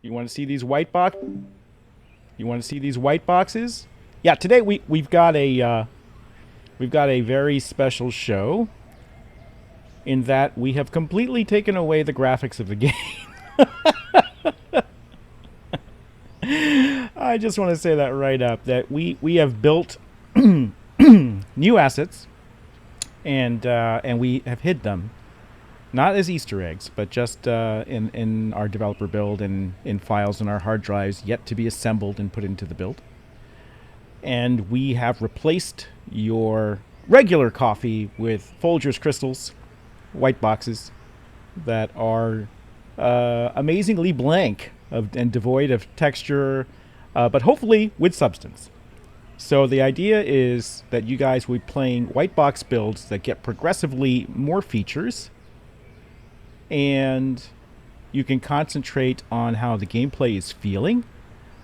You want to see these white box? You want to see these white boxes? Yeah, today we've got a very special show in that we have completely taken away the graphics of the game. I just want to say that right up that we have built new assets and we have hid them, not as Easter eggs, but just in our developer build and in files on our hard drives yet to be assembled and put into the build. And we have replaced your regular coffee with Folgers crystals, white boxes that are amazingly blank and devoid of texture, but hopefully with substance. So the idea is that you guys will be playing white box builds that get progressively more features, and you can concentrate on how the gameplay is feeling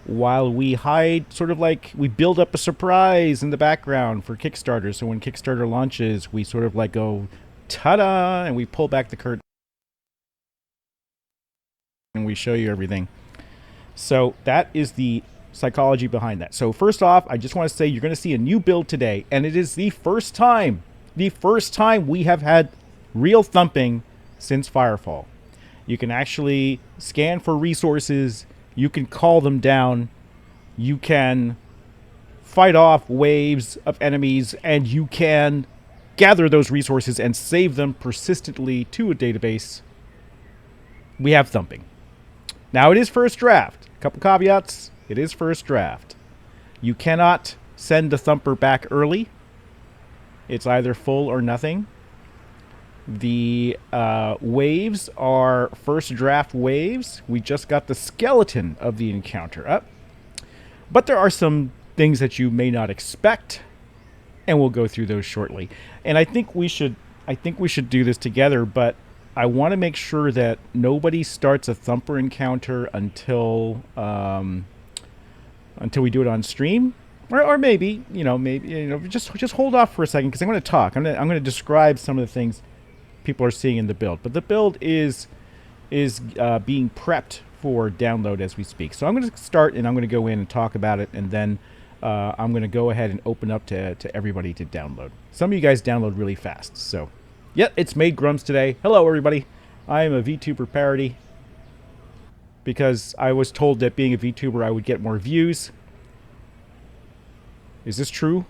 while we hide, sort of like we build up a surprise in the background for Kickstarter. So when Kickstarter launches, we sort of like go ta-da, and we pull back the curtain and we show you everything. So that is the psychology behind that. So first off, I just want to say you're going to see a new build today, and it is the first time we have had real thumping since Firefall. You can actually scan for resources, you can call them down, you can fight off waves of enemies, and you can gather those resources and save them persistently to a database. We have thumping. Now, it is first draft. A couple caveats. It is first draft. You cannot send the thumper back early. It's either full or nothing. The waves are first draft waves. We just got the skeleton of the encounter up. But there are some things that you may not expect, and we'll go through those shortly. And I think we should do this together, but I want to make sure that nobody starts a thumper encounter until we do it on stream, or maybe just hold off for a second, because I'm going to talk. I'm going to describe some of the things people are seeing in the build. But the build is being prepped for download as we speak. So I'm going to start, and I'm going to go in and talk about it, and then I'm going to go ahead and open up to everybody to download. Some of you guys download really fast, so. Yep, it's Made Grums today. Hello, everybody. I am a VTuber parody because I was told that being a VTuber I would get more views. Is this true?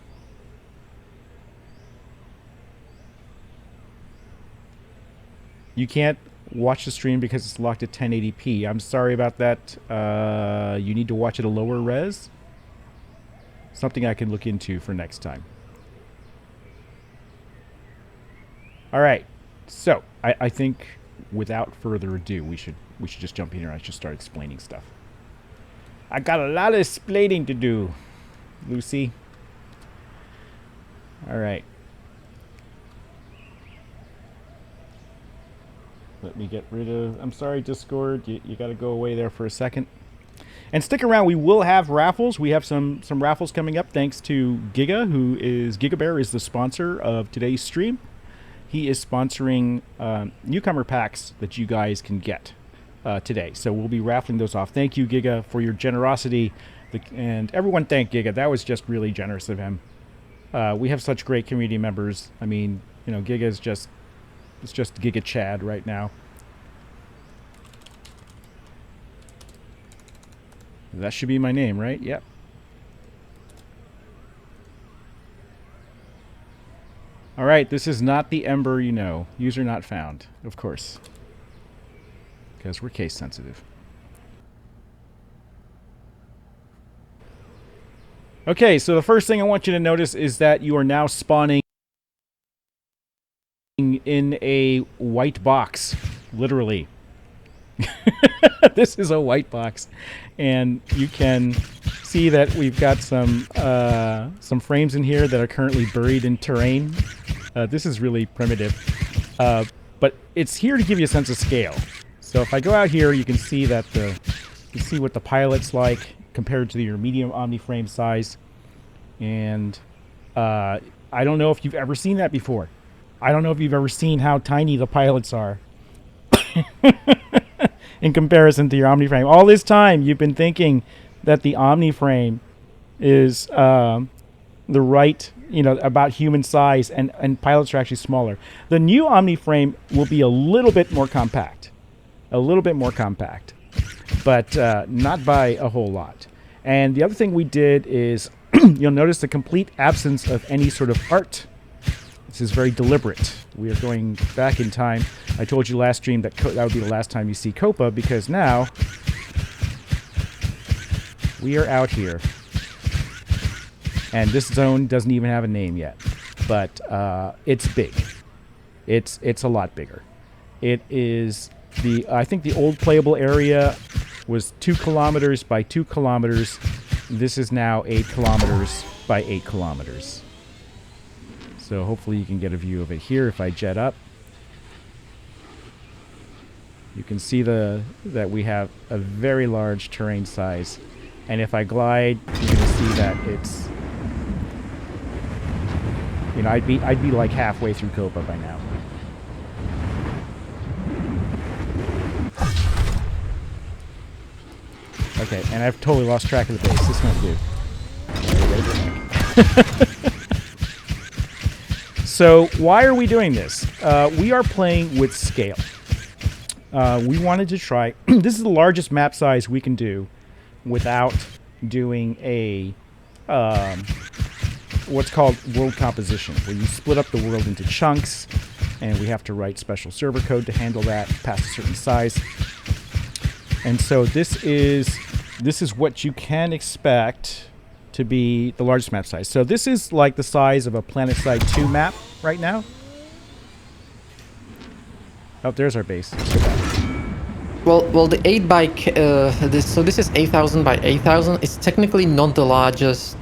You can't watch the stream because it's locked at 1080p. I'm sorry about that. You need to watch it at a lower res. Something I can look into for next time. All right, so I think without further ado, we should just jump in here. I should start explaining stuff. I got a lot of explaining to do, Lucy. All right. Let me get rid of... I'm sorry, Discord. You got to go away there for a second. And stick around. We will have raffles. We have some raffles coming up thanks to GigaBear is the sponsor of today's stream. He is sponsoring newcomer packs that you guys can get today. So we'll be raffling those off. Thank you, Giga, for your generosity. And everyone thank Giga. That was just really generous of him. We have such great community members. I mean, Giga is just Giga Chad right now. That should be my name, right? Yep. All right, this is not the Ember you know. User not found, of course, because we're case sensitive. Okay, so the first thing I want you to notice is that you are now spawning in a white box, literally. This is a white box, and you can see that we've got some frames in here that are currently buried in terrain. This is really primitive, but it's here to give you a sense of scale. So if I go out here, you can see that you see what the pilot's like compared to your medium omni frame size, and I don't know if you've ever seen that before. I don't know if you've ever seen how tiny the pilots are. in comparison to your OmniFrame. All this time, you've been thinking that the OmniFrame is the right, about human size, and pilots are actually smaller. The new OmniFrame will be a little bit more compact. But not by a whole lot. And the other thing we did is you'll notice the complete absence of any sort of art. This is very deliberate. We are going back in time. I told you last stream that that would be the last time you see Copa, because now we are out here. And this zone doesn't even have a name yet. But it's big. It's a lot bigger. It is I think the old playable area was 2 kilometers by 2 kilometers. This is now 8 kilometers by 8 kilometers. So hopefully you can get a view of it here if I jet up. You can see that we have a very large terrain size. And if I glide, you're going to see that it's, I'd be like halfway through Copa by now. Okay, and I've totally lost track of the base. This is not good. So why are we doing this? We are playing with scale. We wanted to try... This is the largest map size we can do without doing a... what's called world composition, where you split up the world into chunks, and we have to write special server code to handle that past a certain size. And so this is what you can expect to be the largest map size. So this is like the size of a PlanetSide 2 map right now. Oh, there's our base. Well, the 8 by so this is 8,000 by 8,000. It's technically not the largest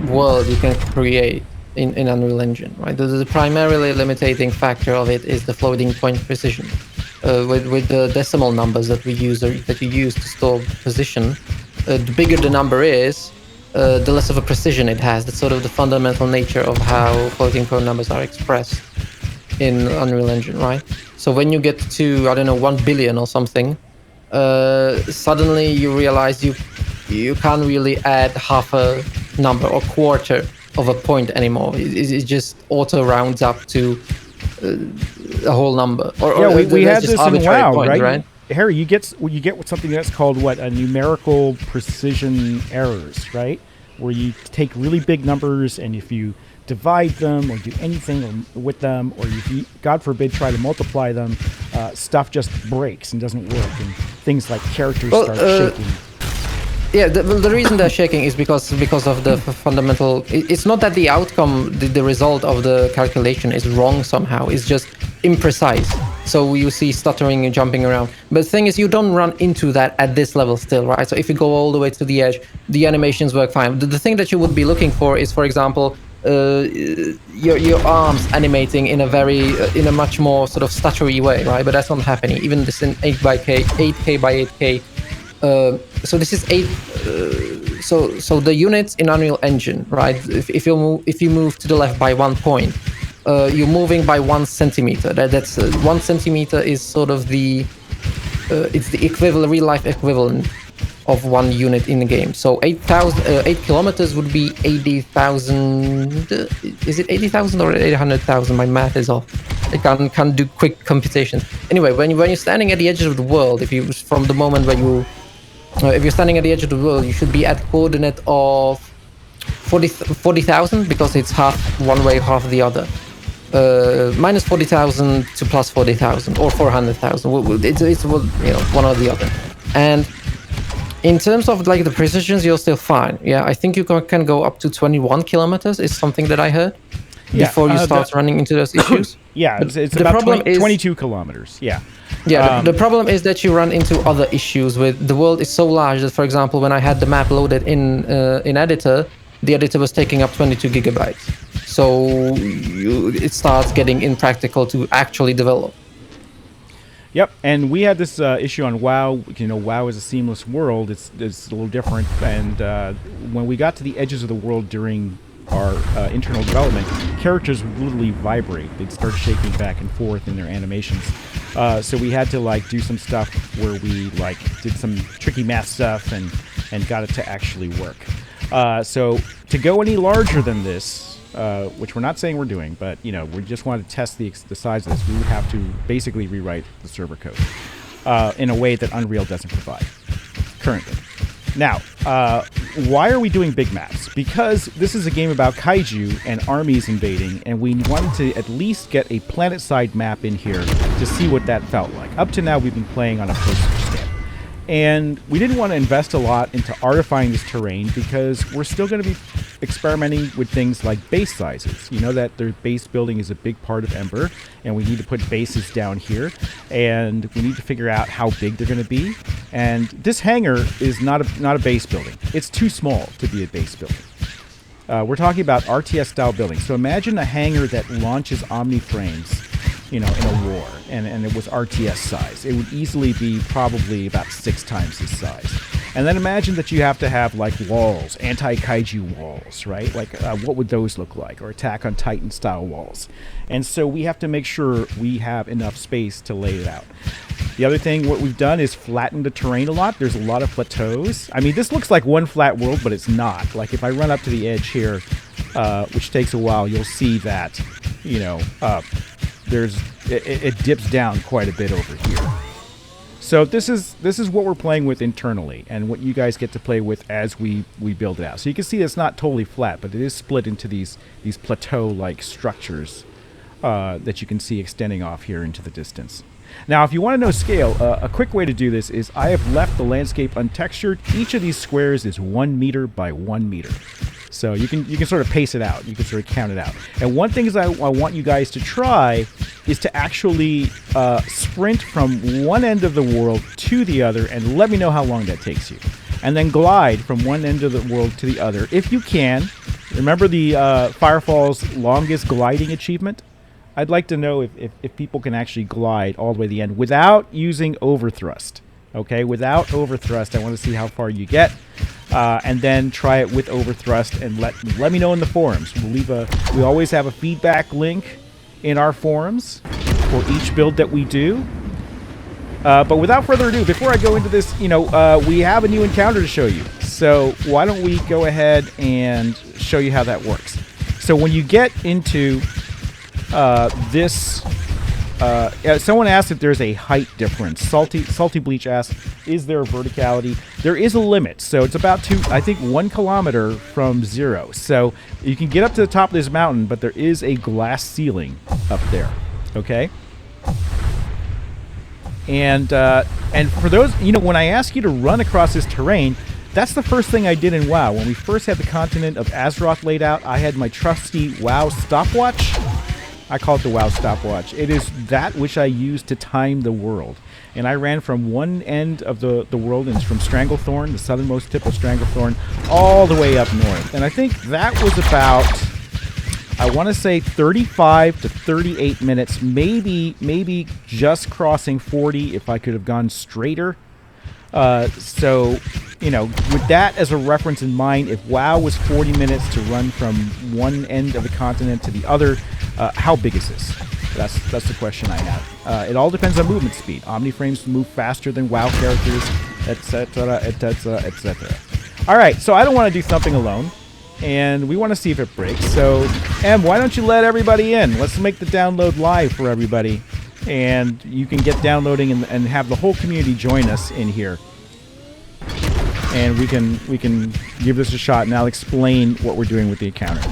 world you can create in Unreal Engine, right? The primarily limiting factor of it is the floating point precision. With the decimal numbers that we use or that you use to store position, the bigger the number is, the less of a precision it has. That's sort of the fundamental nature of how floating point numbers are expressed in Unreal Engine, right? So when you get to, I don't know, 1 billion or something, suddenly you realize you can't really add half a number or quarter of a point anymore. It just auto rounds up to a whole number. We had this in WoW, point, right? Harry, you get something that's called a numerical precision errors, right? Where you take really big numbers, and if you divide them or do anything with them, or if you, God forbid, try to multiply them, stuff just breaks and doesn't work, and things like characters start shaking. Yeah, the reason they're shaking is because of the fundamental... It's not that the outcome, the result of the calculation is wrong somehow. It's just imprecise. So you see stuttering and jumping around. But the thing is, you don't run into that at this level still, right? So if you go all the way to the edge, the animations work fine. The thing that you would be looking for is, for example, your arms animating in a much more sort of stuttery way, right? But that's not happening. Even this in 8K by 8K. So this is 8. So the units in Unreal Engine, right? If you move to the left by 1 point, you're moving by 1 centimeter. That's 1 centimeter is sort of it's the equivalent, real life equivalent of 1 unit in the game. So 8 kilometers would be 80,000. Is it 80,000 or 800,000? My math is off. I can't do quick computations. Anyway, when you're standing at the edge of the world, if you're standing at the edge of the world, you should be at coordinate of 40,000 because it's half one way, half the other. Minus 40,000 to plus 40,000 or 400,000. It's one or the other. And in terms of like the precisions, you're still fine. Yeah, I think you can go up to 21 kilometers is something that I heard before you start running into those issues. Yeah, it's about 22 kilometers. Yeah. Yeah, the problem is that you run into other issues with the world is so large that, for example, when I had the map loaded in editor, the editor was taking up 22 gigabytes. So it starts getting impractical to actually develop. Yep, and we had this issue on WoW. WoW is a seamless world. It's a little different. And when we got to the edges of the world during our internal development, characters would literally vibrate. They'd start shaking back and forth in their animations. So we had to like do some stuff where we like did some tricky math stuff and got it to actually work. So to go any larger than this, which we're not saying we're doing, but you know, we just want to test the size of this. We would have to basically rewrite the server code in a way that Unreal doesn't provide currently. Now, why are we doing big maps? Because this is a game about kaiju and armies invading, and we wanted to at least get a planet-side map in here to see what that felt like. Up to now, we've been playing on a postage stamp. And we didn't want to invest a lot into artifying this terrain because we're still going to be experimenting with things like base sizes. You know that their base building is a big part of Em8er, and we need to put bases down here, and we need to figure out how big they're going to be. And this hangar is not a base building. It's too small to be a base building. We're talking about RTS-style buildings. So imagine a hangar that launches Omni frames, you know, in a war, and it was RTS size. It would easily be probably about 6 times this size. And then imagine that you have to have like walls, anti-kaiju walls, right? Like what would those look like? Or Attack on Titan style walls. And so we have to make sure we have enough space to lay it out. The other thing, what we've done is flatten the terrain a lot. There's a lot of plateaus. I mean, this looks like one flat world, but it's not. Like if I run up to the edge here, which takes a while, you'll see that, you know, it dips down quite a bit over here. So this is what we're playing with internally, and what you guys get to play with as we build it out. So you can see it's not totally flat, but it is split into these plateau-like structures that you can see extending off here into the distance. Now, if you want to know scale, a quick way to do this is I have left the landscape untextured. Each of these squares is 1 meter by 1 meter. So you can sort of pace it out. You can sort of count it out. And one thing is I want you guys to try is to actually sprint from one end of the world to the other, and let me know how long that takes you. And then glide from one end of the world to the other, if you can. Remember the Firefall's longest gliding achievement? I'd like to know if people can actually glide all the way to the end without using overthrust. Okay, without overthrust, I want to see how far you get. And then try it with overthrust, and let me know in the forums. We always have a feedback link in our forums for each build that we do. But without further ado, before I go into this, you know, we have a new encounter to show you. So why don't we go ahead and show you how that works. So when you get into this, someone asked if there's a height difference. Salty Bleach asked, is there a verticality? There is a limit, so it's about 1 kilometer from 0. So you can get up to the top of this mountain, but there is a glass ceiling up there. Okay. And for those, you know, when I ask you to run across this terrain, that's the first thing I did in WoW. When we first had the continent of Azeroth laid out, I had my trusty WoW stopwatch. I call it the WoW stopwatch. It is that which I use to time the world. And I ran from one end of the world, and it's from Stranglethorn, the southernmost tip of Stranglethorn, all the way up north. And I think that was about, I want to say 35 to 38 minutes, maybe just crossing 40 if I could have gone straighter. So, you know, with that as a reference in mind, if WoW was 40 minutes to run from one end of the continent to the other, how big is this? That's the question I have. It all depends on movement speed. Omni frames move faster than WoW characters, etc., etc., etc. All right, so I don't want to do something alone, and we want to see if it breaks. So, Em, why don't you let everybody in? Let's make the download live for everybody, and you can get downloading and have the whole community join us in here. And we can give this a shot, and I'll explain what we're doing with the encounter.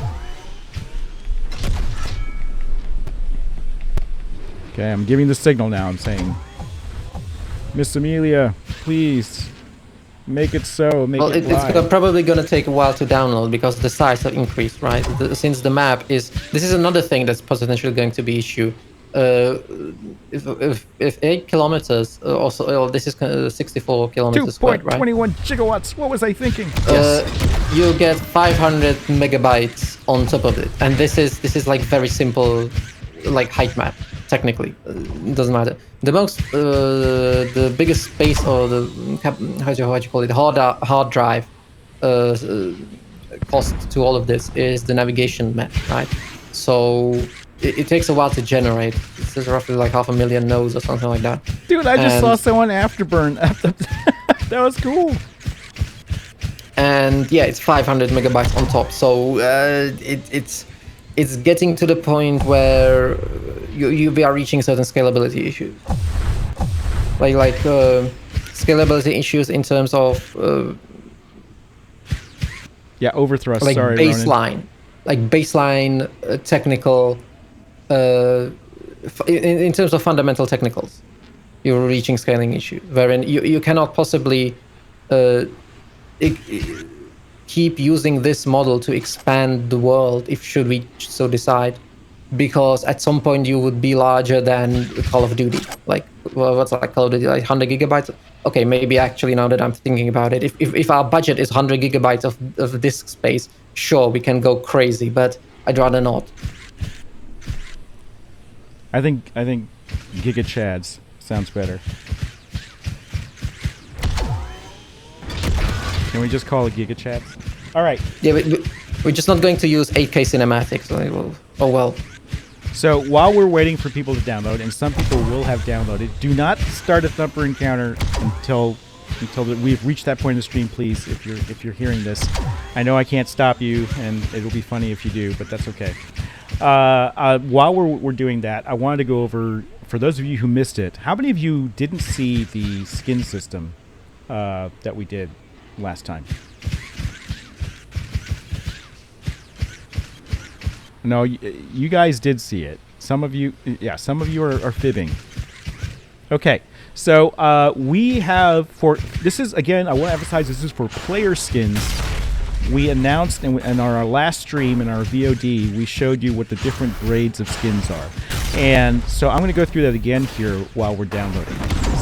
Okay, I'm giving the signal now. I'm saying, Miss Amelia, please make it so. Make it live. It's probably going to take a while to download because the size have increased, right? Since the map is, this is another thing that's potentially going to be issue. If 8 kilometers, also this is 64 kilometers squared, right? 2.21 gigawatts. What was I thinking? You get 500 megabytes on top of it, and this is like very simple, like height map. Technically, it doesn't matter. The most, the biggest space, or the how do you call it, hard drive cost to all of this is the navigation map, right? So it takes a while to generate. This is roughly like 500,000 nodes or something like that. Dude, I just saw And- someone afterburn. That was cool. And yeah, it's 500 megabytes on top. So it's getting to the point where we are reaching certain scalability issues, like scalability issues in terms of Yeah, overthrust. like Sorry, Ronan. baseline technical in terms of fundamental technicals. You're reaching scaling issues wherein you cannot possibly keep using this model to expand the world if should we so decide, because at some point you would be larger than Call of Duty. Like, well, what's like Call of Duty, like 100 gigabytes? Okay, maybe actually now that I'm thinking about it, if our budget is 100 gigabytes of disk space, sure, we can go crazy, but I'd rather not. I think Giga Chads sounds better. Can we just call it Giga Chads? All right. Yeah, we're just not going to use 8K cinematics. So oh well. So while we're waiting for people to download, and some people will have downloaded, do not start a thumper encounter until we've reached that point in the stream, please. If you're hearing this, I know I can't stop you, and it'll be funny if you do, but that's okay. While we're doing that, I wanted to go over, for those of you who missed it, how many of you didn't see the skin system that we did last time? No, you guys did see it. Some of you are fibbing. Okay, so we have, this is, again, I want to emphasize, this is for player skins. We announced in our last stream, in our VOD, we showed you what the different grades of skins are. And so I'm going to go through that again here while we're downloading.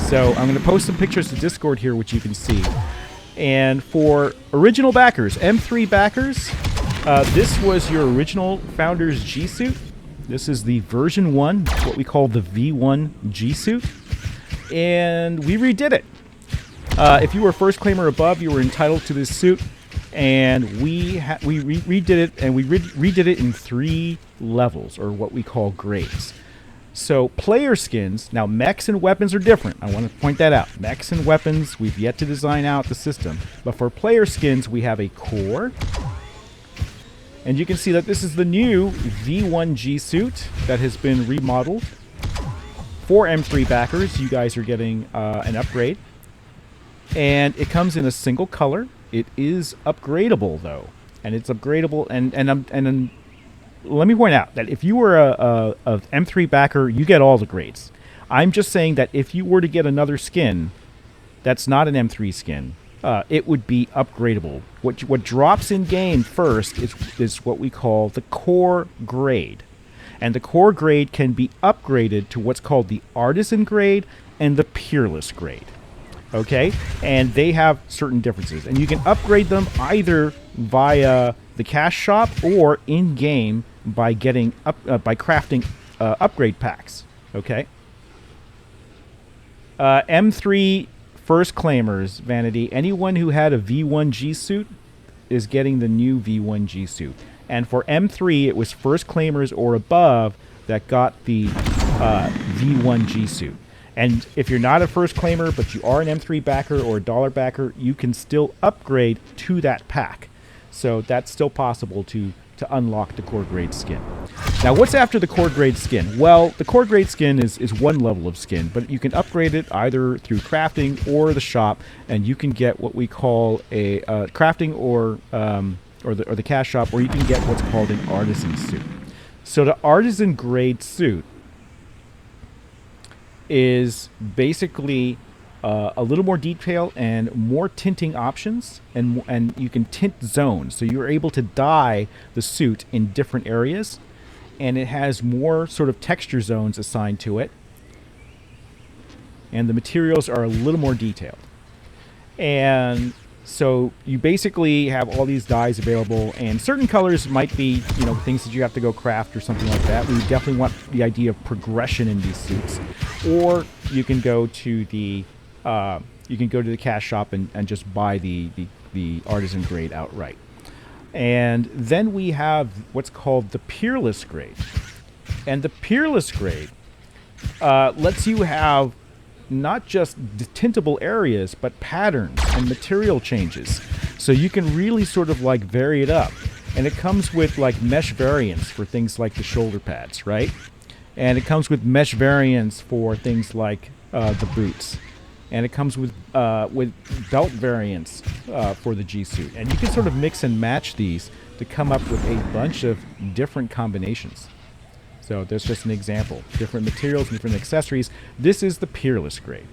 So I'm going to post some pictures to Discord here, which you can see. And for original backers, M3 backers, this was your original Founders G Suit. This is the version 1, what we call the V1 G Suit. And we redid it. If you were first claimer above, you were entitled to this suit. And we redid it, and we redid it in 3 levels, or what we call grades. So player skins, now mechs and weapons are different. I want to point that out. Mechs and weapons, we've yet to design out the system. But for player skins, we have a core. And you can see that this is the new V1 G suit that has been remodeled. For M3 backers, you guys are getting an upgrade. And it comes in a single color. It is upgradable, though. And it's upgradable, and let me point out that if you were a M3 backer, you get all the grades. I'm just saying that if you were to get another skin that's not an M3 skin, it would be upgradable. What drops in game first is what we call the core grade. And the core grade can be upgraded to what's called the artisan grade and the peerless grade. Okay? And they have certain differences. And you can upgrade them either via the cash shop or in-game by getting by crafting upgrade packs. Okay? M3 first claimers, Vanity, anyone who had a V1 G suit is getting the new V1 G suit. And for M3, it was first claimers or above that got the V1 G suit. And if you're not a first claimer, but you are an M3 backer or a dollar backer, you can still upgrade to that pack. So that's still possible to unlock the core grade skin. Now, what's after the core grade skin? Well, the core grade skin is one level of skin, but you can upgrade it either through crafting or the shop, and you can get what we call a crafting or the cash shop, or you can get what's called an artisan suit. So the artisan grade suit is basically a little more detail and more tinting options, and you can tint zones, so you're able to dye the suit in different areas, and it has more sort of texture zones assigned to it, and the materials are a little more detailed. And so you basically have all these dyes available, and certain colors might be, things that you have to go craft or something like that. We definitely want the idea of progression in these suits. Or you can go to the cash shop and just buy the artisan grade outright. And then we have what's called the peerless grade. And the Peerless grade lets you have not just tintable areas, but patterns and material changes. So you can really sort of like vary it up. And it comes with like mesh variants for things like the shoulder pads, right? And it comes with mesh variants for things like the boots. And it comes with belt variants for the G-suit. And you can sort of mix and match these to come up with a bunch of different combinations. So there's just an example. Different materials, different accessories. This is the Peerless grade.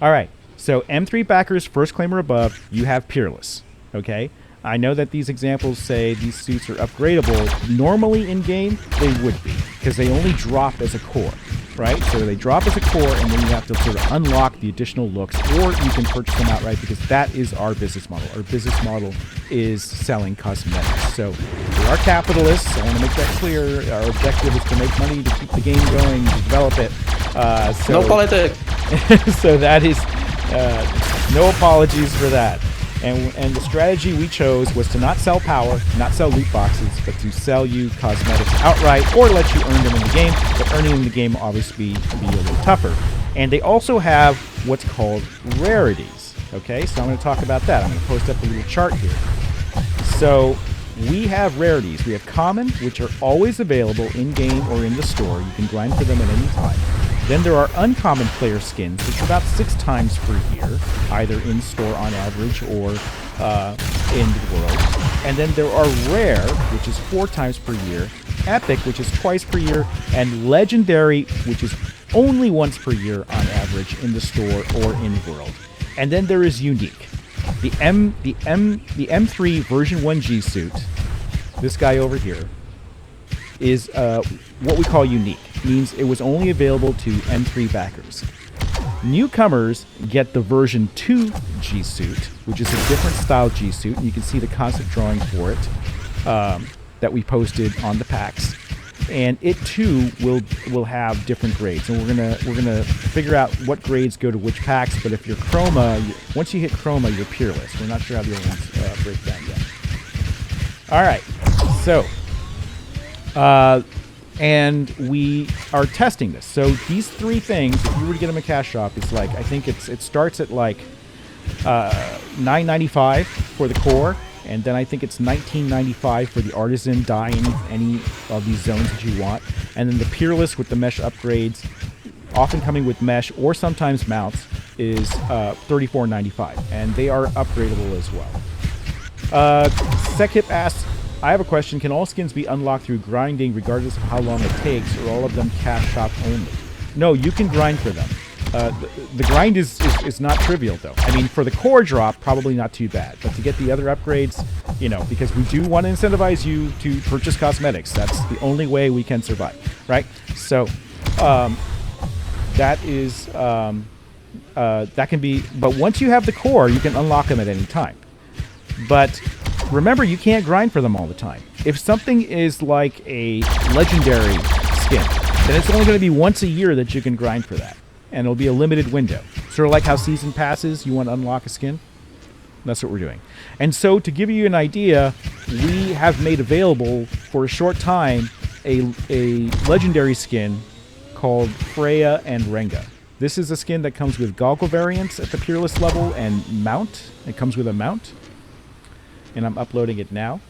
All right. So M3 backers, first claim or above, you have Peerless. Okay? I know that these examples say these suits are upgradable. Normally in-game, they would be, because they only drop as a core, right? So they drop as a core, and then you have to sort of unlock the additional looks, or you can purchase them outright, because that is our business model. Our business model is selling cosmetics. So we are capitalists. I want to make that clear. Our objective is to make money, to keep the game going, to develop it. No politics. So that is no apologies for that. And the strategy we chose was to not sell power, not sell loot boxes, but to sell you cosmetics outright or let you earn them in the game. But earning in the game obviously can be a little tougher. And they also have what's called rarities. Okay, so I'm going to talk about that. I'm going to post up a little chart here. So we have rarities. We have common, which are always available in-game or in the store. You can grind for them at any time. Then there are uncommon player skins, which are about 6 times per year, either in-store on average or in the world. And then there are rare, which is 4 times per year, epic, which is twice per year, and legendary, which is only once per year on average in the store or in world. And then there is unique. The M3 version 1 G suit, this guy over here, is what we call unique. Means it was only available to M3 backers. Newcomers get the version 2 G suit, which is a different style G suit, and you can see the concept drawing for it that we posted on the packs. And it too will have different grades, and we're gonna figure out what grades go to which packs. But if you're Chroma, once you hit Chroma, you're Peerless. We're not sure how the other ones break down yet. All right, so. And we are testing this. So these 3 things, if you were to get them at Cash Shop, it's like, I think it starts at like $9.95 for the core, and then I think it's $19.95 for the artisan dye any of these zones that you want. And then the Peerless with the mesh upgrades, often coming with mesh or sometimes mounts, is $34.95, and they are upgradable as well. Sekip asks, I have a question. Can all skins be unlocked through grinding regardless of how long it takes, or all of them Cash Shop only? No, you can grind for them. The grind is not trivial, though. I mean, for the core drop, probably not too bad. But to get the other upgrades, you know, because we do want to incentivize you to purchase cosmetics. That's the only way we can survive, right? So that is that can be. But once you have the core, you can unlock them at any time. But remember, you can't grind for them all the time. If something is like a legendary skin, then it's only going to be once a year that you can grind for that. And it'll be a limited window. Sort of like how season passes, you want to unlock a skin. That's what we're doing. And so to give you an idea, we have made available for a short time a legendary skin called Freya and Renga. This is a skin that comes with goggle variants at the Peerless level and mount. It comes with a mount. And I'm uploading it now.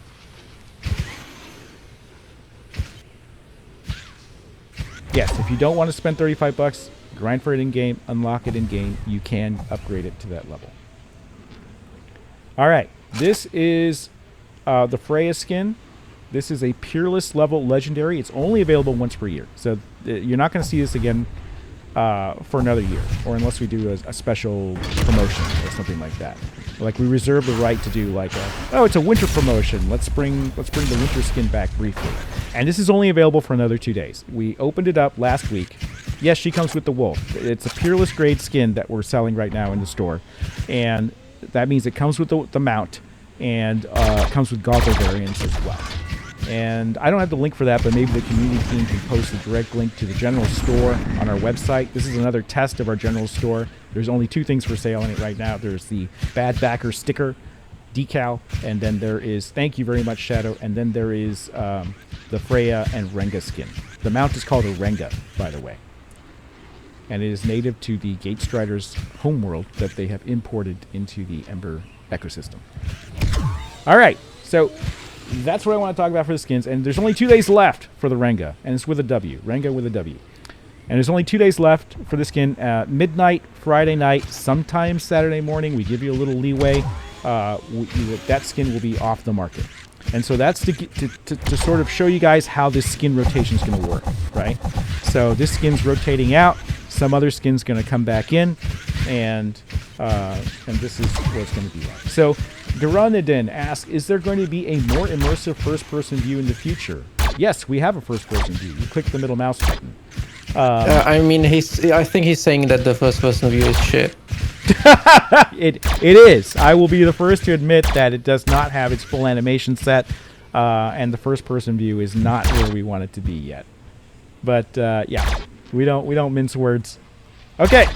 Yes, if you don't want to spend $35, grind for it in-game, unlock it in-game, you can upgrade it to that level. All right, this is the Freya skin. This is a Peerless level legendary. It's only available once per year. So you're not going to see this again for another year, or unless we do a special promotion or something like that. Like we reserve the right to do like it's a winter promotion. Let's bring the winter skin back briefly. And this is only available for another 2 days. We opened it up last week. Yes, she comes with the wolf. It's a Peerless grade skin that we're selling right now in the store, and that means it comes with the mount and comes with goggle variants as well. And I don't have the link for that, but maybe the community team can post a direct link to the general store on our website. This is another test of our general store. There's only 2 things for sale in it right now. There's the Bad Backer sticker decal, and then there is, thank you very much, Shadow, and then there is the Freya and Renga skin. The mount is called a Renga, by the way. And it is native to the Gatestriders' homeworld that they have imported into the Em8er ecosystem. All right, so that's what I want to talk about for the skins. And there's only 2 days left for the Renga, and it's with a W. Renga with a W. And there's only 2 days left for the skin. Midnight, Friday night, sometimes Saturday morning. We give you a little leeway. That skin will be off the market. And so that's to sort of show you guys how this skin rotation is going to work, right? So this skin's rotating out. Some other skin's going to come back in. And this is what it's going to be like. So Garanadin asks, is there going to be a more immersive first-person view in the future? Yes, we have a first-person view. You click the middle mouse button. I mean, I think he's saying that the first-person view is shit. It is. I will be the first to admit that it does not have its full animation set, and the first-person view is not where we want it to be yet. But yeah, we don't mince words. Okay.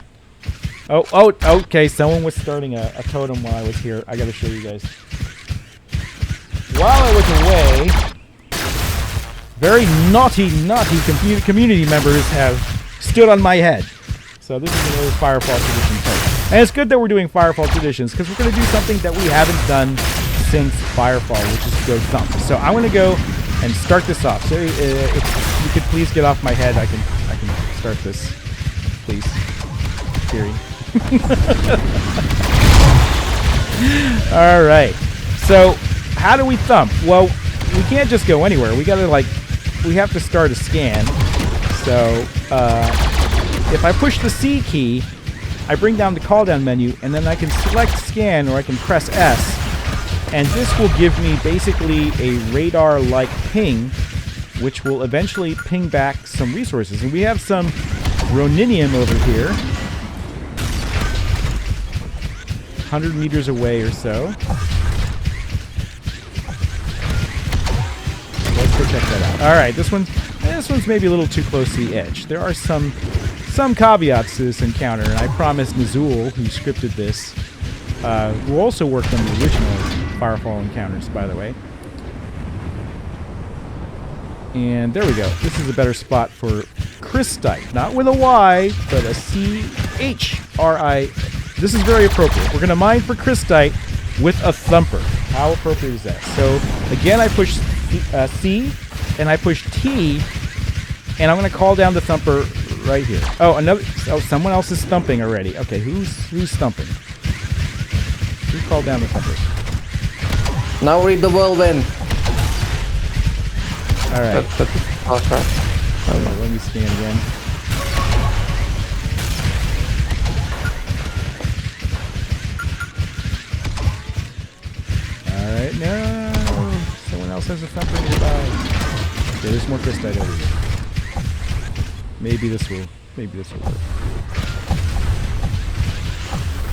Oh, okay. Someone was starting a totem while I was here. I got to show you guys. While I was away, very naughty community members have stood on my head. So this is another Firefall tradition thing. And it's good that we're doing Firefall traditions because we're going to do something that we haven't done since Firefall, which is go thump. So I'm going to go and start this off. So if you could please get off my head, I can start this, please. Siri. All right. So how do we thump? Well, we can't just go anywhere. We have to start a scan. So if I push the C key, I bring down the call down menu, and then I can select scan, or I can press S, and this will give me basically a radar-like ping, which will eventually ping back some resources. And we have some Roninium over here, 100 meters away or so. Let's go check that out. All right, this one's maybe a little too close to the edge. There are some caveats to this encounter, and I promised Nazul, who scripted this, who also worked on the original Firefall encounters, by the way. And there we go. This is a better spot for Christite. Not with a Y, but a C-H-R-I. This is very appropriate. We're going to mine for Christite with a thumper. How appropriate is that? So, again, I push C, and I push T, and I'm going to call down the thumper right here. Oh, someone else is thumping already. Okay, who's thumping? Who called down the thumper? Now read the whirlwind. All right. Okay. Let me scan again. All right, no. Someone else has a thumper nearby. Okay, there's more Christite over here. Maybe this will work.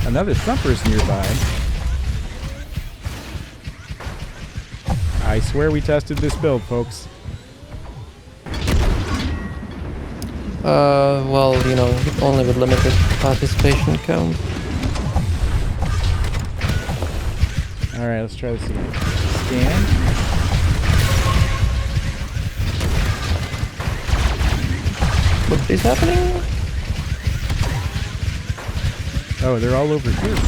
Another thumper is nearby. I swear we tested this build, folks. Well, you know, only with limited participation count. All right, let's try this again. Scan. What is happening? Oh, they're all over here.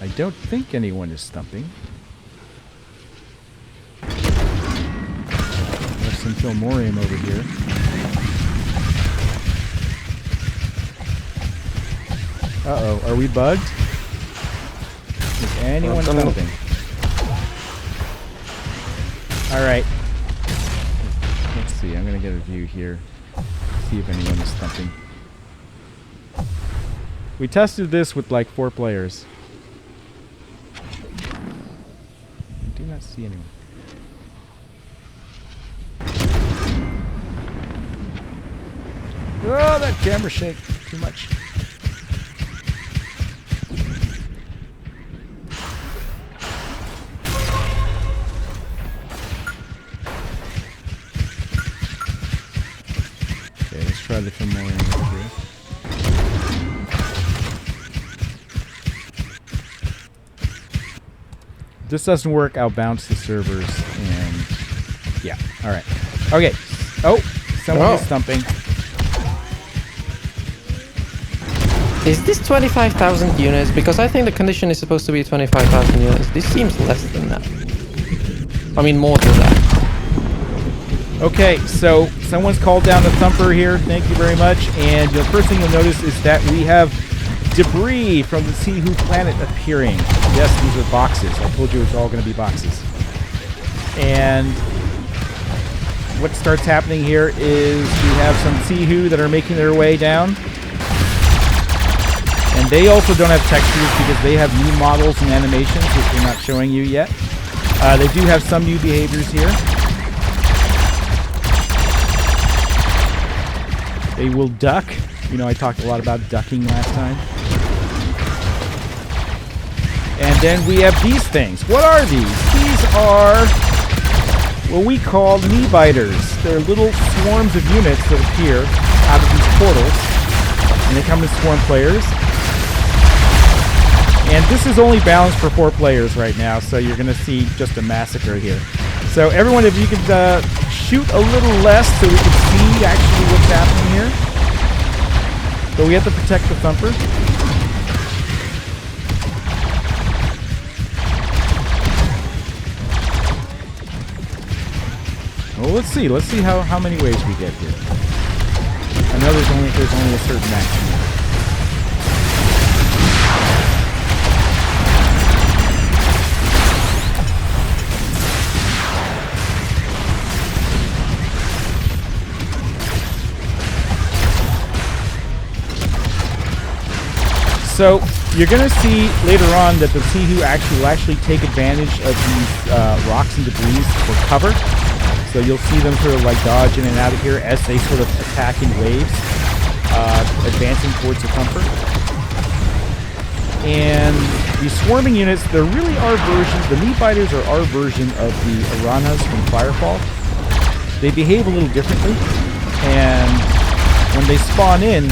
I don't think anyone is stumping. There's some Filmorium over here. Uh-oh, are we bugged? Is anyone stumping? All right. Let's see, I'm going to get a view here. See if anyone is stumping. We tested this with like 4 players. I do not see anyone. Oh, that camera shake too much. Okay, let's try the Filmorium over here. If this doesn't work, I'll bounce the servers and Yeah. All right. Okay. Oh, someone is Oh. stumping. Is this 25,000 units? Because I think the condition is supposed to be 25,000 units. This seems less than that. I mean, more than that. Okay, so someone's called down the thumper here. Thank you very much. And the first thing you'll notice is that we have debris from the Sihu planet appearing. Yes, these are boxes. I told you it's all going to be boxes. And what starts happening here is we have some Sihu that are making their way down. And they also don't have textures because they have new models and animations, which we're not showing you yet. They do have some new behaviors here. They will duck. You know, I talked a lot about ducking last time. And then we have these things. What are these? These are what we call Em8ers. They're little swarms of units that appear out of these portals. And they come in swarm players. And this is only balanced for 4 players right now, so you're going to see just a massacre here. So everyone, if you could shoot a little less so we can see actually what's happening here. But we have to protect the thumper. Well, let's see. Let's see how many waves we get here. I know there's only a certain action. So you're going to see later on that the Sihu will actually take advantage of these rocks and debris for cover. So you'll see them sort of like dodge in and out of here as they sort of attack in waves, advancing towards the thumper. And these swarming units, they're really our version. The Em8ers are our version of the Aranas from Firefall. They behave a little differently, and when they spawn in,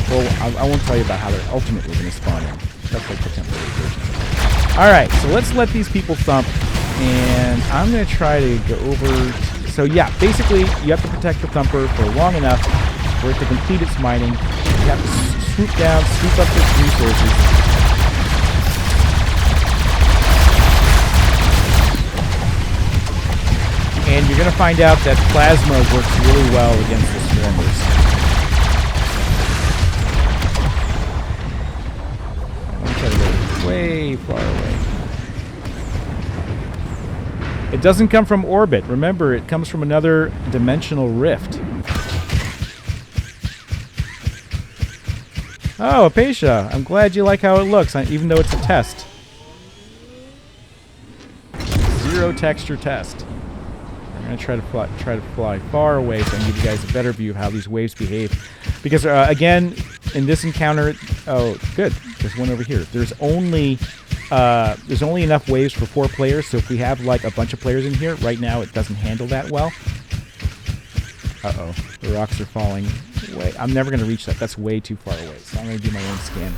well, I won't tell you about how they're ultimately going to spawn in. That's like the temporary version. Alright, so let's let these people thump. And I'm going to try to go over... So yeah, basically, you have to protect the thumper for long enough for it to complete its mining. You have to swoop down, sweep up its resources. And you're going to find out that plasma works really well against the swarmers. Way far away. It doesn't come from orbit. Remember, it comes from another dimensional rift. Oh, Em8er, I'm glad you like how it looks, even though it's a test. 0 texture test. I'm gonna try to fly far away so I can give you guys a better view of how these waves behave. Because again, in this encounter, oh, good. There's one over here. There's only enough waves for 4 players. So if we have like a bunch of players in here, right now it doesn't handle that well. Uh-oh, the rocks are falling way. I'm never gonna reach that. That's way too far away. So I'm gonna do my own scan.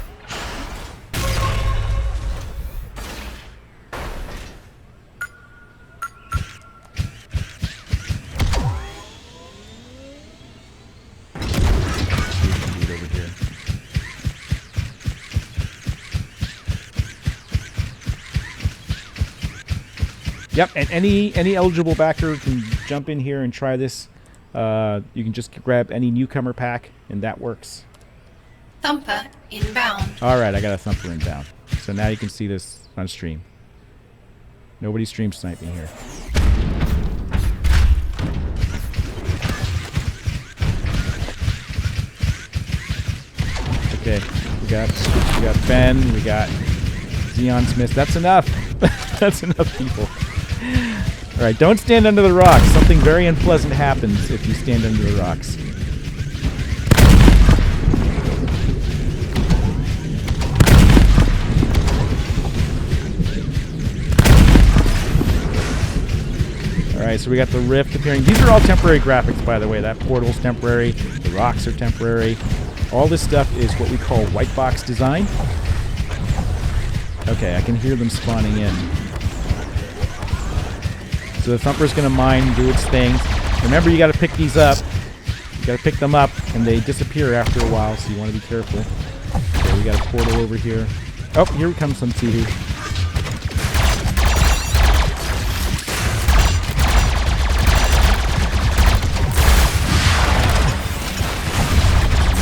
Yep, and any eligible backer can jump in here and try this. You can just grab any newcomer pack, and that works. Thumper inbound. All right, I got a thumper inbound. So now you can see this on stream. Nobody's stream sniping here. Okay, we got Ben, we got Xeon Smith. That's enough. That's enough people. All right, don't stand under the rocks. Something very unpleasant happens if you stand under the rocks. All right, so we got the rift appearing. These are all temporary graphics, by the way. That portal's temporary. The rocks are temporary. All this stuff is what we call white box design. Okay, I can hear them spawning in. So the thumper's going to mine and do its thing. Remember, you got to pick these up. You got to pick them up, and they disappear after a while, so you want to be careful. Okay, we got a portal over here. Oh, here comes some seaweed.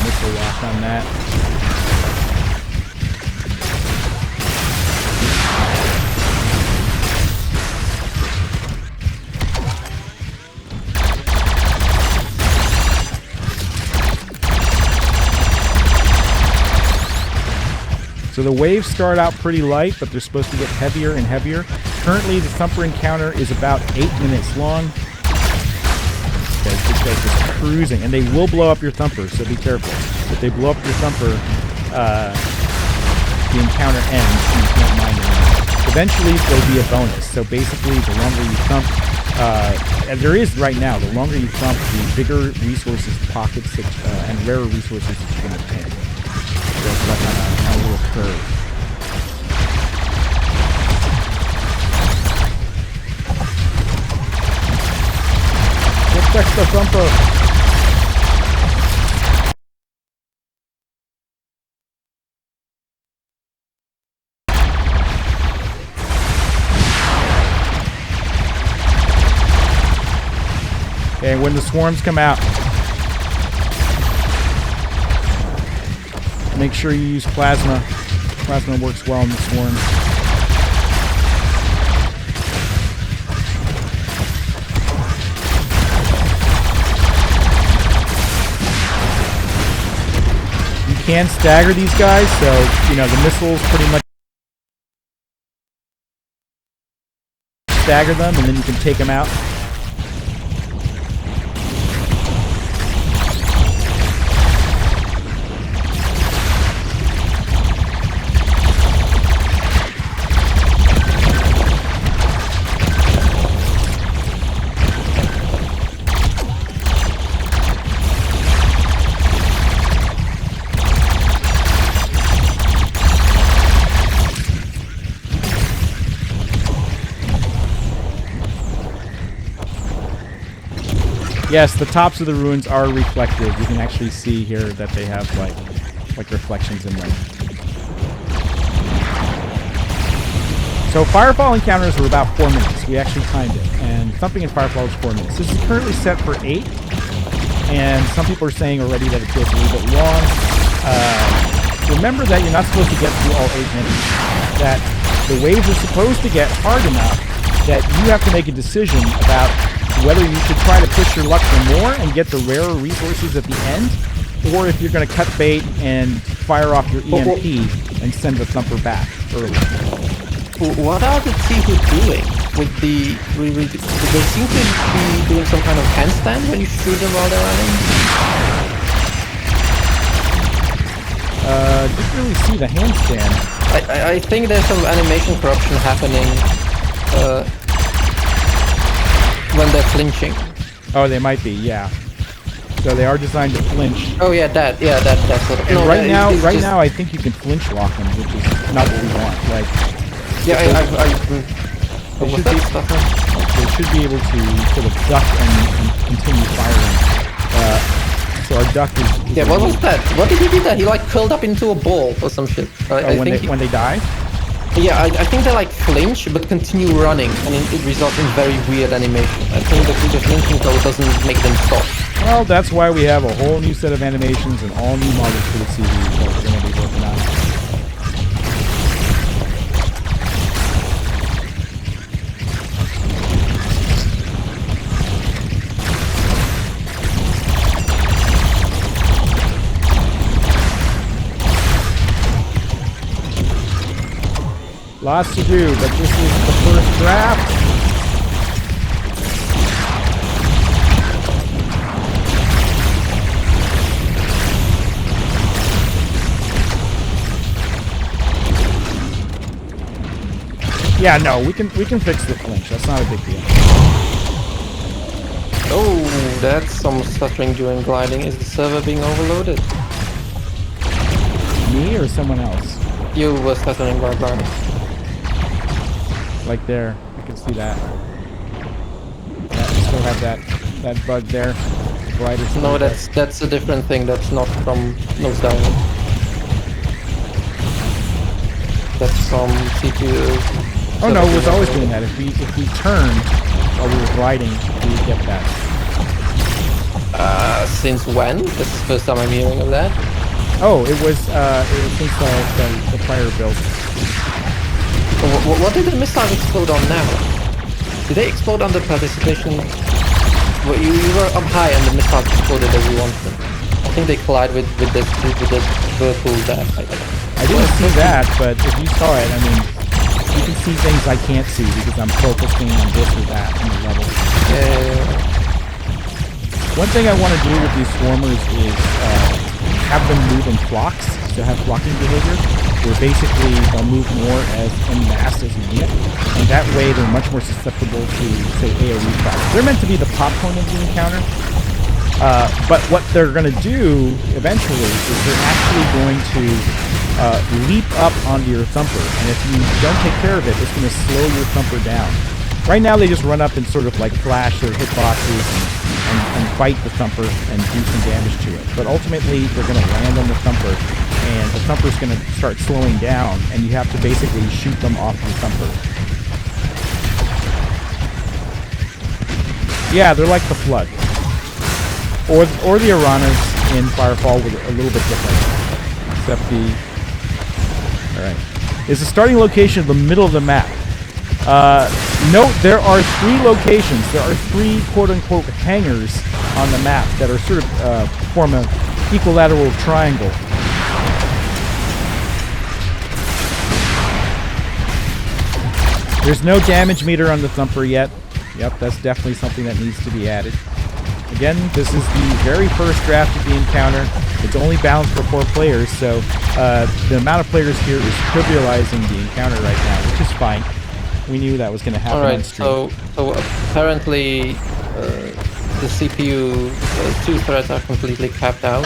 Missile lock on that. So the waves start out pretty light, but they're supposed to get heavier and heavier. Currently, the thumper encounter is about 8 minutes long. Okay, this guy's just cruising, and they will blow up your thumper, so be careful. If they blow up your thumper, the encounter ends, and you can't mine anymore. Eventually, there'll be a bonus. So basically, the longer you thump, and there is right now, the longer you thump, the bigger resources, pockets, and rarer resources that you're going to obtain. So it's like on a little curve. Protect the thumper! Okay, when the swarms come out, make sure you use plasma. Plasma works well in the swarms. You can stagger these guys, so, you know, the missiles pretty much stagger them, and then you can take them out. Yes, the tops of the ruins are reflective. You can actually see here that they have like reflections in them. So firefall encounters are about 4 minutes. We actually timed it, and thumping and firefall is 4 minutes. This is currently set for 8, and some people are saying already that it feels a little bit long. Remember that you're not supposed to get through all 8 minutes. That the waves are supposed to get hard enough that you have to make a decision about whether you should try to push your luck for more and get the rarer resources at the end, or if you're going to cut bait and fire off your EMP and send the thumper back early. What are the Tihu doing with the... they seem to be doing some kind of handstand when you shoot them while they're running? Didn't really see the handstand. I think there's some animation corruption happening when they're flinching. Oh, they might be, yeah. So they are designed to flinch. Oh yeah, that sort of. And no, right now, I think you can flinch lock them, which is not what we want. Like, yeah, they should be able to sort of duck and continue firing. So our duck is yeah, what was that? What did he do that? He like curled up into a ball or some shit. When they die? Yeah, I think they like flinch but continue running, and it results in very weird animation. I think the flinching code doesn't make them stop. Well, that's why we have a whole new set of animations and all new models for the CV that we're going to be working on. Lots to do, but this is the first draft. Yeah, no, we can fix the flinch. That's not a big deal. Oh, that's some stuttering during gliding. Is the server being overloaded? Me or someone else? You were stuttering while gliding. Like there, I can see that. still have that bug there. The glider's still No, there. that's a different thing. That's not from nose down. That's from CPU. Oh no, it was always doing that. If we turned while we were gliding, we would get that. Since when? This is the first time I'm hearing of that. Oh, it was since the prior build. What did the missiles explode on now? Did they explode on the participation? Well, you were up high and the missiles exploded as you wanted them. I think they collide with this whirlpool that. I didn't see that, but if you saw it, I mean, you can see things I can't see because I'm focusing on this or that on the level. One thing I want to do with these swarmers is have them move in flocks, so have flocking behavior, where basically they'll move more as en masse as a unit, and that way they're much more susceptible to, say, AoE traps. They're meant to be the popcorn of the encounter, but what they're going to do eventually is they're actually going to leap up onto your thumper, and if you don't take care of it, it's going to slow your thumper down. Right now they just run up and sort of like flash their hitboxes and fight the thumper and do some damage to it. But ultimately they're going to land on the thumper, and the thumper's going to start slowing down, and you have to basically shoot them off the thumper. Yeah, they're like the Flood. Or the Aranas in Firefall were a little bit different. Except Alright. Is the starting location in the middle of the map. Note there are 3 locations. There are 3 quote-unquote hangars on the map that are sort of form an equilateral triangle. There's no damage meter on the thumper yet. Yep, that's definitely something that needs to be added. Again, this is the very first draft of the encounter. It's only balanced for 4 players, so the amount of players here is trivializing the encounter right now, which is fine. We knew that was going to happen on stream. So apparently the CPU 2 threads are completely capped out.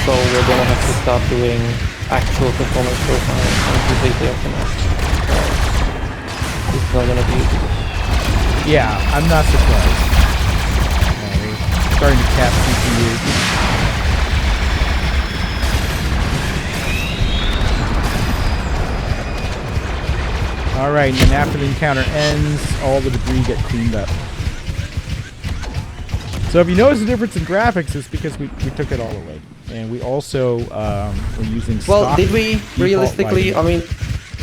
So we're going to have to start doing actual performance profiling and completely optimized. It's not going to be easy. Yeah, I'm not surprised. We're starting to cap CPU. Alright, and after the encounter ends, all the debris get cleaned up. So if you notice the difference in graphics, it's because we took it all away. And we also were using stock. Well, did we realistically, lighting. I mean,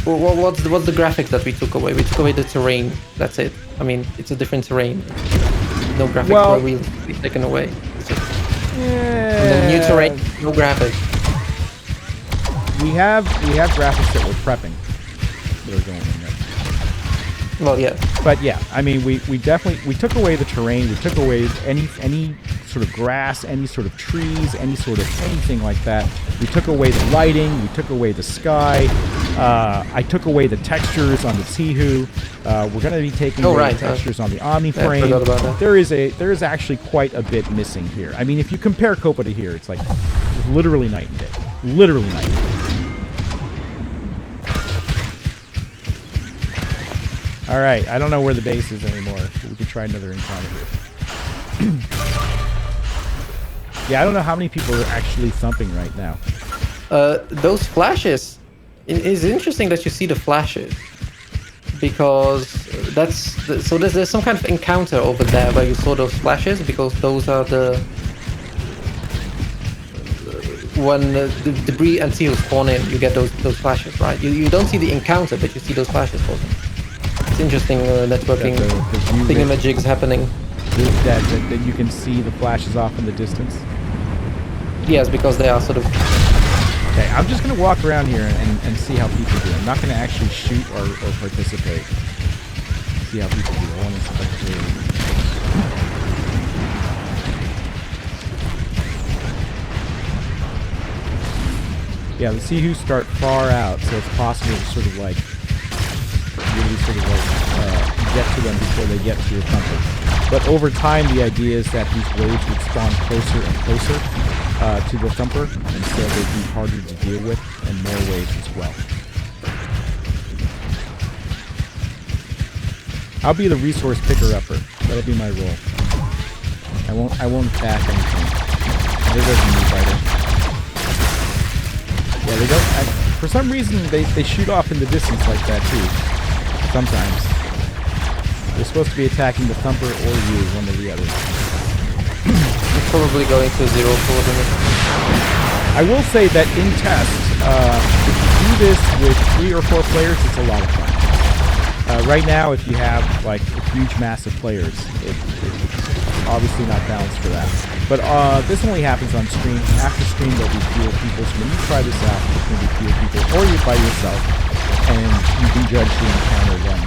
what's the graphic that we took away? We took away the terrain, that's it. I mean, it's a different terrain. No graphics were really taken away. It's just no new terrain, no graphics. We have graphics that we're prepping. That are going in there. Well, yeah. But yeah, I mean, we definitely took away the terrain. We took away any sort of grass, any sort of trees, any sort of anything like that. We took away the lighting. We took away the sky. I took away the textures on the Tihu. We're going to be taking away the textures on the Omni frame. I forgot about that. There is actually quite a bit missing here. I mean, if you compare Copa to here, it's like literally night and day. Literally night and day. Alright, I don't know where the base is anymore, but we can try another encounter here. Yeah, I don't know how many people are actually thumping right now. Those flashes, it's interesting that you see the flashes, because there's some kind of encounter over there where you saw those flashes, because those are when the debris and seals spawn in, you get those flashes, right? You don't see the encounter, but you see those flashes for them. It's interesting networking thingamajigs happening. That you can see the flashes off in the distance? Yes, because they are sort of... Okay, I'm just going to walk around here and see how people do. I'm not going to actually shoot or participate. See how people do. I want to spectate. Yeah, the Seahus start far out, so it's possible to sort of like really sort of like get to them before they get to your thumper. But over time, the idea is that these waves would spawn closer and closer to the thumper, and so they'd be harder to deal with, and more waves as well. I'll be the resource picker-upper. That'll be my role. I won't attack anything. There goes the new fighter. Yeah, they don't. For some reason, they shoot off in the distance like that too. Sometimes. They're supposed to be attacking the thumper or you, one or the other. It's probably going to 0 coordinate. I will say that in test, if you do this with 3 or 4 players, it's a lot of fun. Right now, if you have like a huge mass of players, it's obviously not balanced for that. But this only happens on stream. After stream, there'll be fewer people. So when you try this out, there's going to be fewer people, or you're by yourself, and you can judge the encounter then.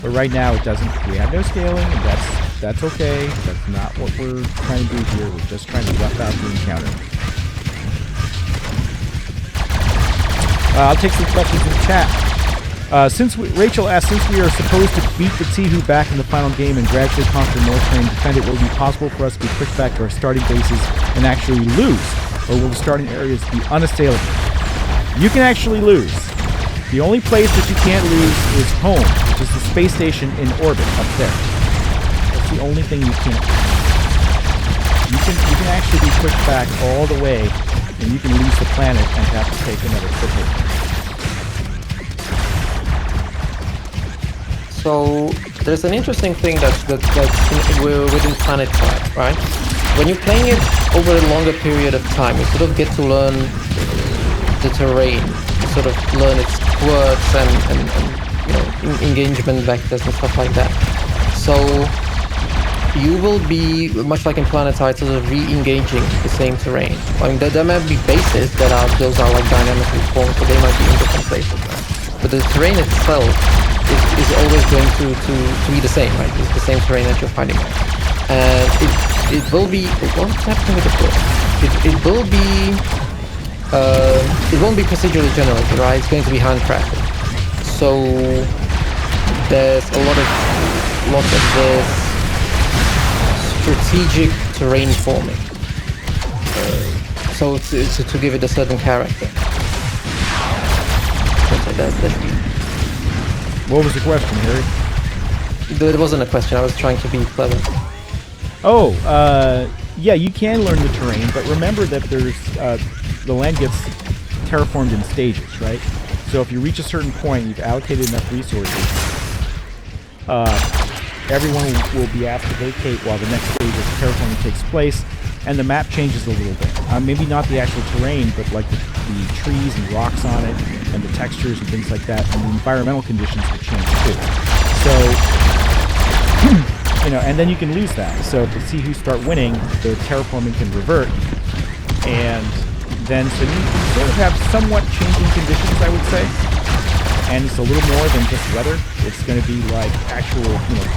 But right now, it doesn't. We have no scaling, and that's okay. That's not what we're trying to do here. We're just trying to rough out the encounter. I'll take some questions in the chat. Rachel asked, since we are supposed to beat the Tihu back in the final game and gradually conquer North Train and defend it, will it be possible for us to be pushed back to our starting bases and actually lose? Or will the starting areas be unassailable? You can actually lose. The only place that you can't lose is home, which is the space station in orbit up there. That's the only thing you can't do. You can actually be pushed back all the way, and you can lose the planet and have to take another trip hit. So there's an interesting thing that's within Planet Side, right? When you're playing it over a longer period of time, you sort of get to learn the terrain, you sort of learn its quirks and you know, engagement vectors and stuff like that. So you will be, much like in Planet Side, sort of re-engaging the same terrain. I mean, there might be bases that are, those are like dynamically formed, so they might be in different places. Right? But the terrain itself is always going to be the same, right? It's the same terrain that you're fighting on. And it will be, what's happening with the book? It won't be procedurally generated, right? It's going to be handcrafted. So there's lots of this strategic terrain forming. So to give it a certain character. What was the question, Harry? There wasn't a question. I was trying to be clever. Oh, yeah, you can learn the terrain, but remember that there's the land gets terraformed in stages, right? So if you reach a certain point, you've allocated enough resources, everyone will be asked to vacate while the next stage of terraforming takes place, and the map changes a little bit. Maybe not the actual terrain, but like the trees and rocks on it, and the textures and things like that, and the environmental conditions will change too. So, you know, and then you can lose that. So if the Tihu start winning, the terraforming can revert, and then so you sort of have somewhat changing conditions, I would say. And it's a little more than just weather. It's going to be like actual, you know,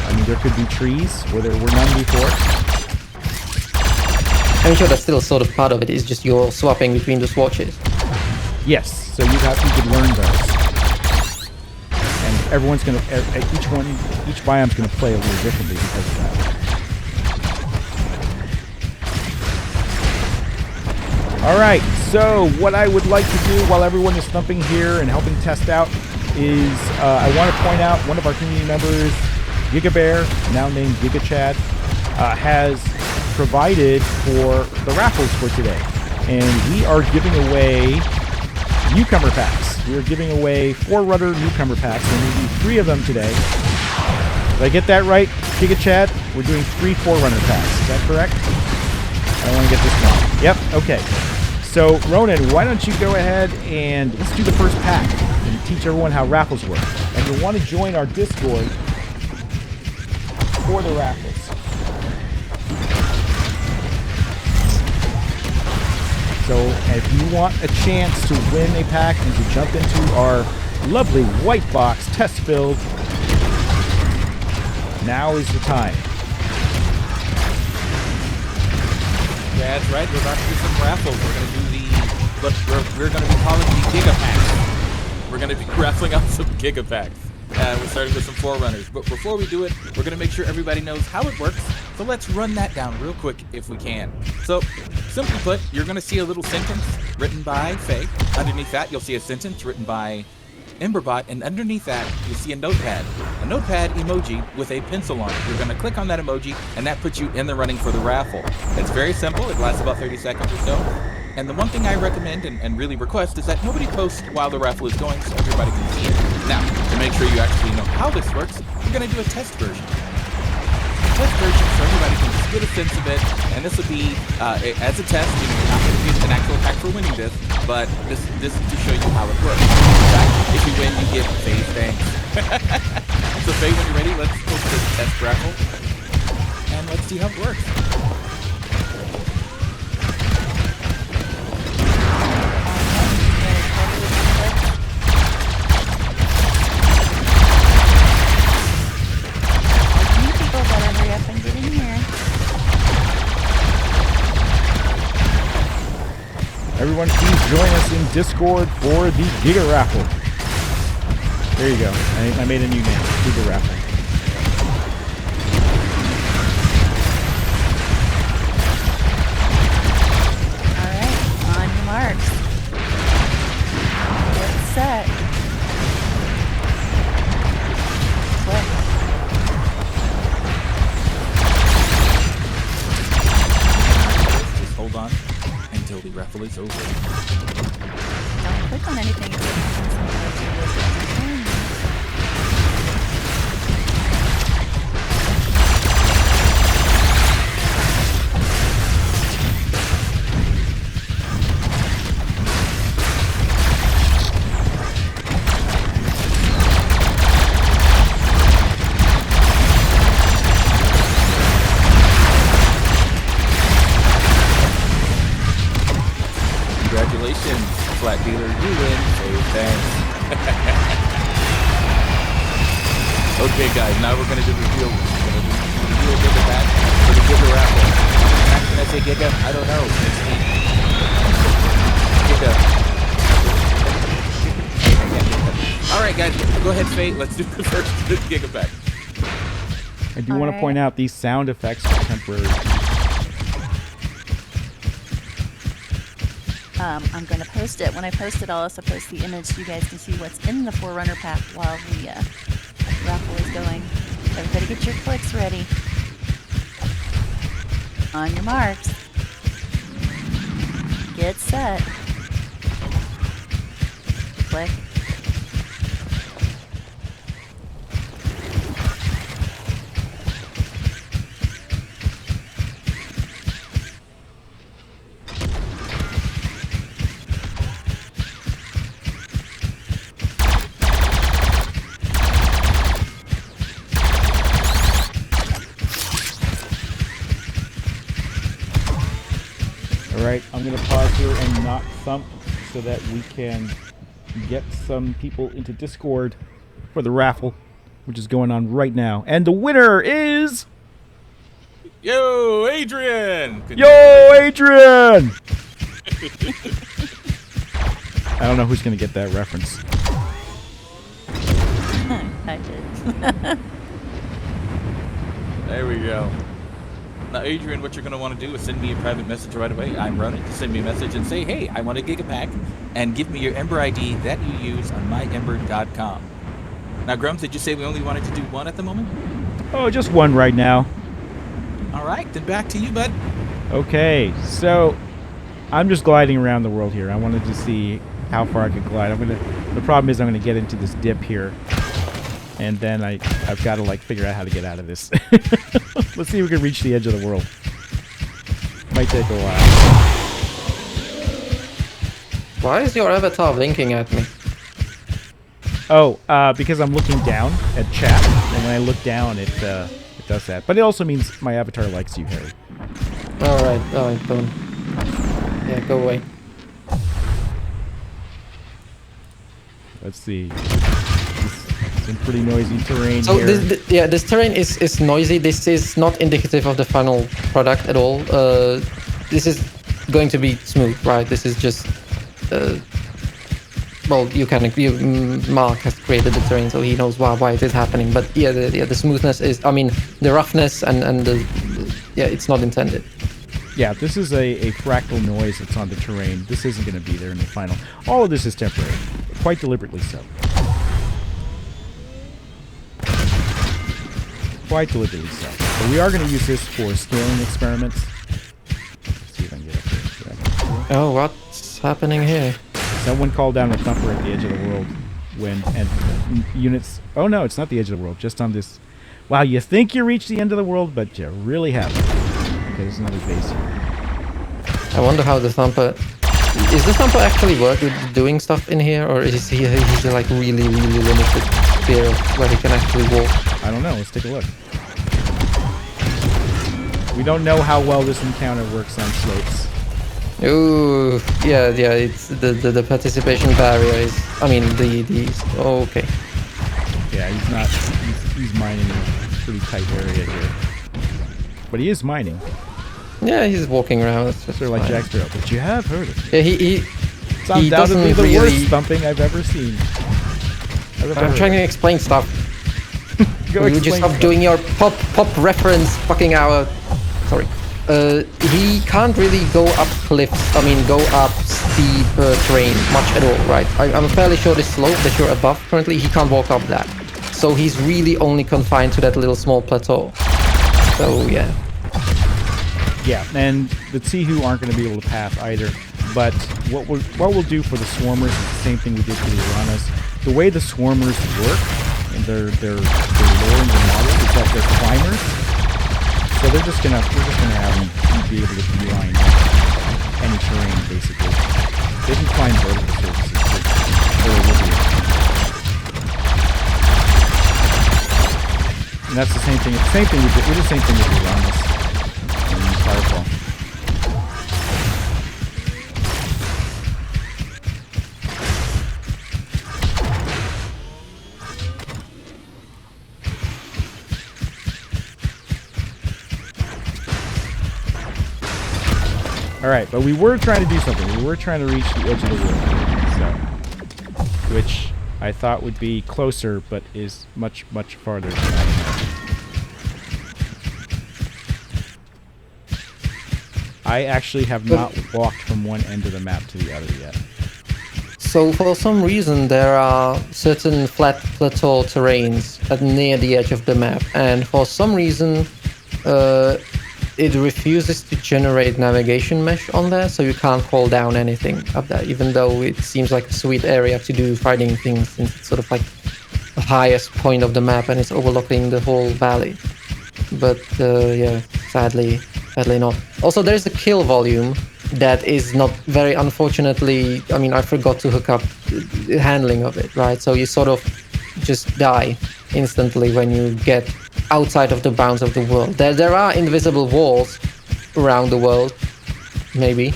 I mean, there could be trees where there were none before. I'm sure that's still sort of part of it. It's just you're swapping between the swatches. Yes, so you could learn those, and everyone's gonna each biome's gonna play a little differently because of that. All right, so what I would like to do while everyone is thumping here and helping test out is I want to point out one of our community members, GigaBear, now named GigaChad, has provided for the raffles for today, and we are giving away newcomer packs. We are giving away 4 Rudder newcomer packs, and we'll do 3 of them today. Did I get that right, GigaChad? We're doing 3 4-runner packs. Is that correct? I don't want to get this wrong. Yep. Okay. So Ronan, why don't you go ahead and let's do the first pack and teach everyone how raffles work. And you'll want to join our Discord for the raffles. So if you want a chance to win a pack and to jump into our lovely white box test build, now is the time. Yeah, that's right. We're about to do some raffles. We're going to do we're going to be calling the Giga Packs. We're going to be raffling out some Giga Packs. We're starting with some Forerunners. But before we do it, we're going to make sure everybody knows how it works. So let's run that down real quick if we can. So, simply put, you're going to see a little sentence written by Faye. Underneath that, you'll see a sentence written by Emberbot, and underneath that, you see a notepad emoji with a pencil on it. You're going to click on that emoji, and that puts you in the running for the raffle. It's very simple. It lasts about 30 seconds or so. And the one thing I recommend and really request is that nobody posts while the raffle is going so everybody can see it. Now, to make sure you actually know how this works, we're going to do a test version. Test version so everybody can just get a sense of it, and this will be as a test. You know, you're not going to get an actual pack for winning this, but this is to show you how it works. In fact, if you win, you get Faye thanks. So Faye, when you're ready, let's go to the test raffle, and let's see how it works. Everyone, please join us in Discord for the Giga Raffle. There you go. I made a new name, Giga Raffle. All right, on your marks. Get set. Click. Just hold on until the raffle is over. Don't click on anything. Congratulations, flat dealer, you win. Say thanks. Okay, guys, now we're gonna do the reveal. We're gonna do the reveal Giga pack for the Giga raffle. Can I say Giga? I don't know. Giga. All right, guys, go ahead, Faye. Let's do the first Giga pack. I do want to point out these sound effects are temporary. I'm going to post it. When I post it, I'll also post the image so you guys can see what's in the Forerunner pack while the raffle is going. Everybody get your clicks ready. On your marks. Get set. Click. Alright, I'm going to pause here and not thump so that we can get some people into Discord for the raffle, which is going on right now. And the winner is... Yo, Adrian! Yo, Adrian! I don't know who's going to get that reference. I did. There we go. Now, Adrian, what you're going to want to do is send me a private message right away. I'm running to send me a message and say, hey, I want a Giga Pack, and give me your Ember ID that you use on myember.com. Now, Grums, did you say we only wanted to do one at the moment? Oh, just one right now. All right, then back to you, bud. Okay, so I'm just gliding around the world here. I wanted to see how far I could glide. The problem is I'm gonna get into this dip here, and then I've got to like figure out how to get out of this. Let's see if we can reach the edge of the world. Might take a while. Why is your avatar blinking at me? Oh, because I'm looking down at chat, and when I look down, it does that. But it also means my avatar likes you, Harry. Alright, don't. Yeah, go away. Let's see. Some pretty noisy terrain So here. this terrain is noisy. This is not indicative of the final product at all. This is going to be smooth, right? This is just well, Mark has created the terrain, so he knows why it is happening. But yeah, the smoothness is, I mean, the roughness and yeah, it's not intended. Yeah, this is a fractal noise that's on the terrain. This isn't going to be there in the final. All of this is temporary, quite deliberately so. Quite deliberately so. But we are going to use this for scaling experiments. Let's see if I can get up here. Oh, what's happening here? Someone called down a thumper at the edge of the world when units. Oh no, it's not the edge of the world. Just on this. Wow, you think you reached the end of the world, but you really haven't. Okay, there's another base here. I wonder how the thumper. Is the thumper actually doing stuff in here, or is he's like really limited sphere of where he can actually walk? I don't know. Let's take a look. We don't know how well this encounter works on slopes. Ooh, yeah. It's the participation barrier is. I mean oh, okay. Yeah, he's not. He's mining in a pretty tight area here, but he is mining. Yeah, he's walking around. That's Sort of like Jack Sparrow, but you have heard of him. Yeah, he It's undoubtedly the worst thumping I've ever seen. I'm trying to explain stuff. Go You just stop doing your pop reference fucking hour. Sorry. He can't really go up cliffs. I mean, go up steep terrain much at all, right? I'm fairly sure this slope that you're above currently, he can't walk up that. So he's really only confined to that little small plateau. So yeah. Yeah, and the Tsihu aren't going to be able to pass either. But what we'll do for the Swarmers is the same thing we did for the Iranas. The way the Swarmers work, and their lore in the model, is that they're climbers. So we're just gonna have them be able to beeline any terrain basically. They can climb vertical surfaces too. And that's the same thing. We did the same thing with the Iranas in Firefall. Alright, but we were trying to do something. We were trying to reach the edge of the world. So, which I thought would be closer, but is much farther than that. I actually have not walked from one end of the map to the other yet. So for some reason there are certain flat plateau terrains near the edge of the map, and for some reason it refuses to generate navigation mesh on there, so you can't call down anything up there, even though it seems like a sweet area to do fighting things, since it's sort of like the highest point of the map and it's overlooking the whole valley. But yeah, sadly not. Also, there's a kill volume that is not very unfortunately. I mean, I forgot to hook up the handling of it, right? So you sort of just die instantly when you get outside of the bounds of the world. There are invisible walls around the world, maybe,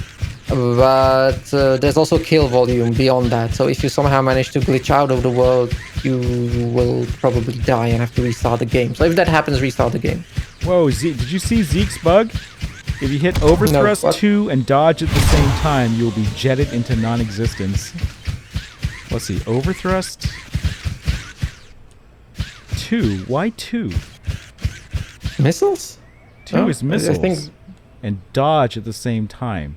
but there's also kill volume beyond that. So if you somehow manage to glitch out of the world, you will probably die and have to restart the game. So if that happens, restart the game. Whoa, Zeke, did you see Zeke's bug? If you hit overthrust 2 and dodge at the same time, you'll be jetted into non-existence. Let's see, overthrust 2. Why 2? Missiles? 2 is missiles. I think... And dodge at the same time.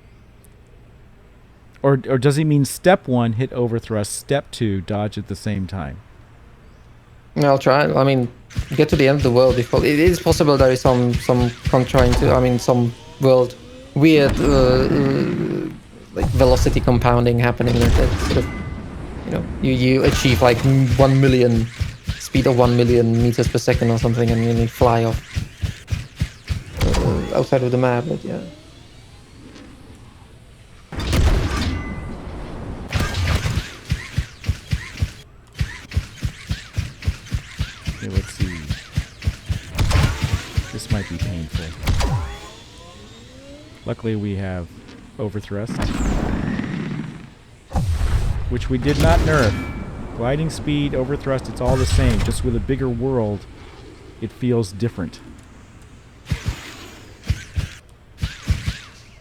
Or does he mean step 1, hit overthrust, step 2, dodge at the same time? I'll try. I mean, get to the end of the world before. It is possible there is some trying to. I mean, some world weird like velocity compounding happening that sort of, you know, you achieve like 1 million speed of 1 million meters per second or something, and you fly off outside of the map. But yeah. Okay, let's see. This might be painful. Luckily we have overthrust, which we did not nerf. Gliding speed, overthrust, it's all the same. Just with a bigger world, it feels different.